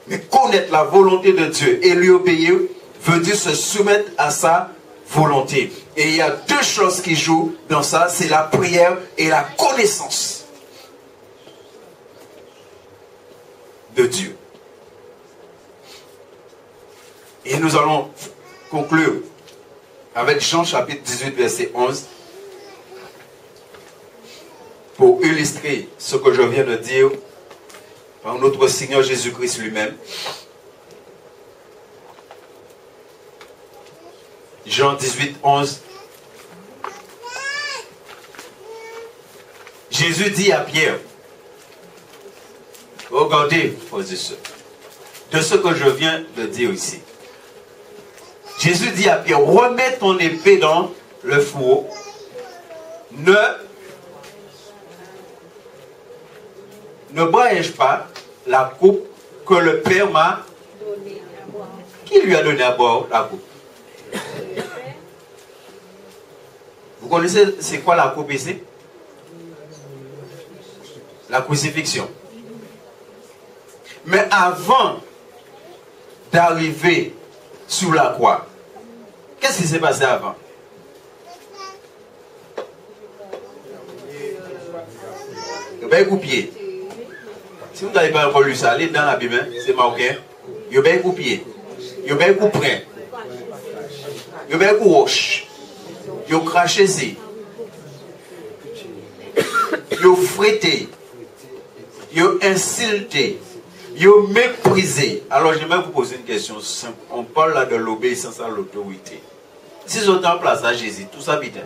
Mais connaître la volonté de Dieu et lui obéir veut dire se soumettre à sa volonté. Et il y a deux choses qui jouent dans ça, c'est la prière et la connaissance de Dieu. Et nous allons conclure avec Jean chapitre 18 verset 11 pour illustrer ce que je viens de dire par notre Seigneur Jésus-Christ lui-même. Jean 18, 11. Jésus dit à Pierre, regardez, frères et sœurs, de ce que je viens de dire ici. Jésus dit à Pierre, remets ton épée dans le fourreau, ne brèche pas la coupe que le Père m'a donné à boire. Qui lui a donné à boire la coupe? Vous connaissez c'est quoi la coupe ici? La crucifixion. Mais avant d'arriver sur la croix, qu'est-ce qui s'est passé avant? Il y a un coup de pied. Si vous n'avez pas encore lu ça, allez dans la Bible, c'est marocain. Il y a un coup de pied. Il y a un coup de frein. Il y a un coup de roche. Il y a craché ici. Il y a frété. Il y a insulté. Il y a méprisé. Alors j'aimerais vous poser une question simple. On parle là de l'obéissance à l'autorité. Si vous êtes en place à Jésus, tout ça vite.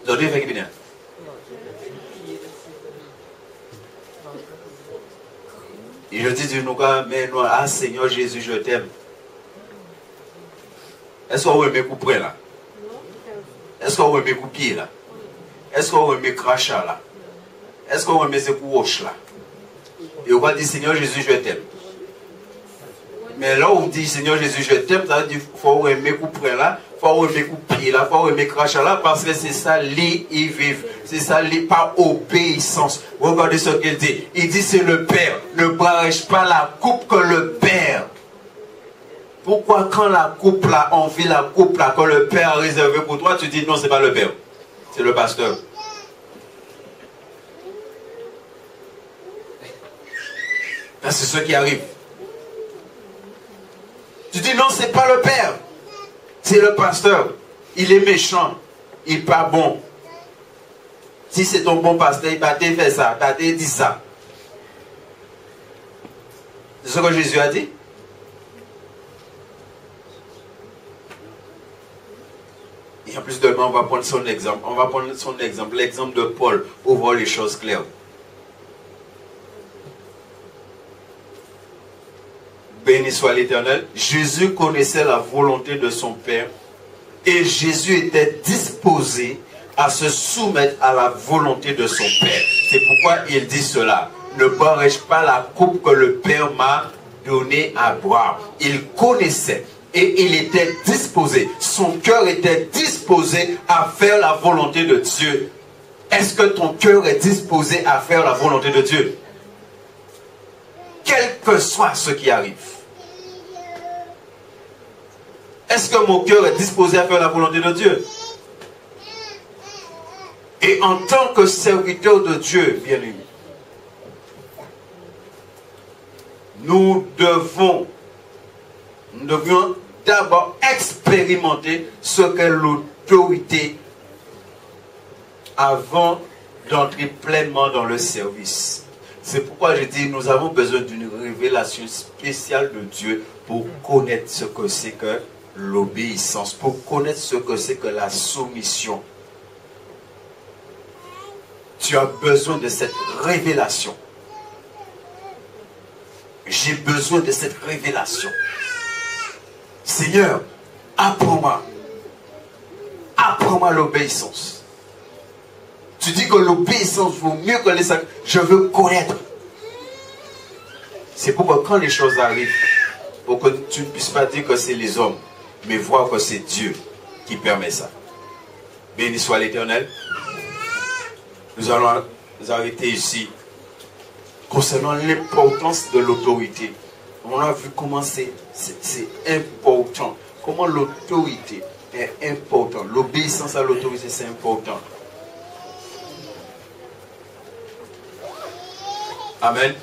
Vous avez fait bien. Et je dis nous, mais non, ah Seigneur Jésus, je t'aime. Est-ce qu'on remet coup près là? Est-ce qu'on remet coup pied là? Est-ce qu'on remet crachat là? Est-ce qu'on remet ce coup roche là? Et on va dire Seigneur Jésus, je t'aime. Mais là, on dit Seigneur Jésus, je t'aime, ça veut dire qu'il faut remettre coup près là, il faut remettre coup pied là, il faut remettre crachat là, parce que c'est ça, les et vivre. C'est ça, les par obéissance. Regardez ce qu'il dit. Il dit c'est le Père. Ne brèche pas la coupe que le Père Pourquoi quand la coupe là, on vit la coupe là, quand le Père a réservé pour toi, tu dis non, c'est pas le Père, c'est le pasteur. Ben, c'est ce qui arrive. Tu dis non, c'est pas le Père, c'est le pasteur. Il est méchant, il n'est pas bon. Si c'est ton bon pasteur, il va te faire ça, il va te dire ça. C'est ce que Jésus a dit. Et en plus de moi, on va prendre son exemple. On va prendre son exemple, l'exemple de Paul, pour voir les choses claires. Béni soit l'Éternel. Jésus connaissait la volonté de son Père et Jésus était disposé à se soumettre à la volonté de son Père. C'est pourquoi il dit cela. Ne boirai-je pas la coupe que le Père m'a donnée à boire? Il connaissait et il était disposé. Son cœur était disposé à faire la volonté de Dieu. Est-ce que ton cœur est disposé à faire la volonté de Dieu? Quel que soit ce qui arrive. Est-ce que mon cœur est disposé à faire la volonté de Dieu? Et en tant que serviteur de Dieu, bien aimé, nous devions d'abord expérimenter ce qu'est l'autorité avant d'entrer pleinement dans le service. C'est pourquoi je dis, nous avons besoin d'une révélation spéciale de Dieu pour connaître ce que c'est que l'obéissance, pour connaître ce que c'est que la soumission. Tu as besoin de cette révélation. J'ai besoin de cette révélation. Seigneur, apprends-moi. Apprends-moi l'obéissance. Tu dis que l'obéissance vaut mieux que les sacrifices. Je veux connaître. C'est pourquoi quand les choses arrivent, pour que tu ne puisses pas dire que c'est les hommes, mais voir que c'est Dieu qui permet ça. Béni soit l'Éternel. Nous allons nous arrêter ici. Concernant l'importance de l'autorité. On a vu comment c'est important. Comment l'autorité est importante. L'obéissance à l'autorité, c'est important. Amen.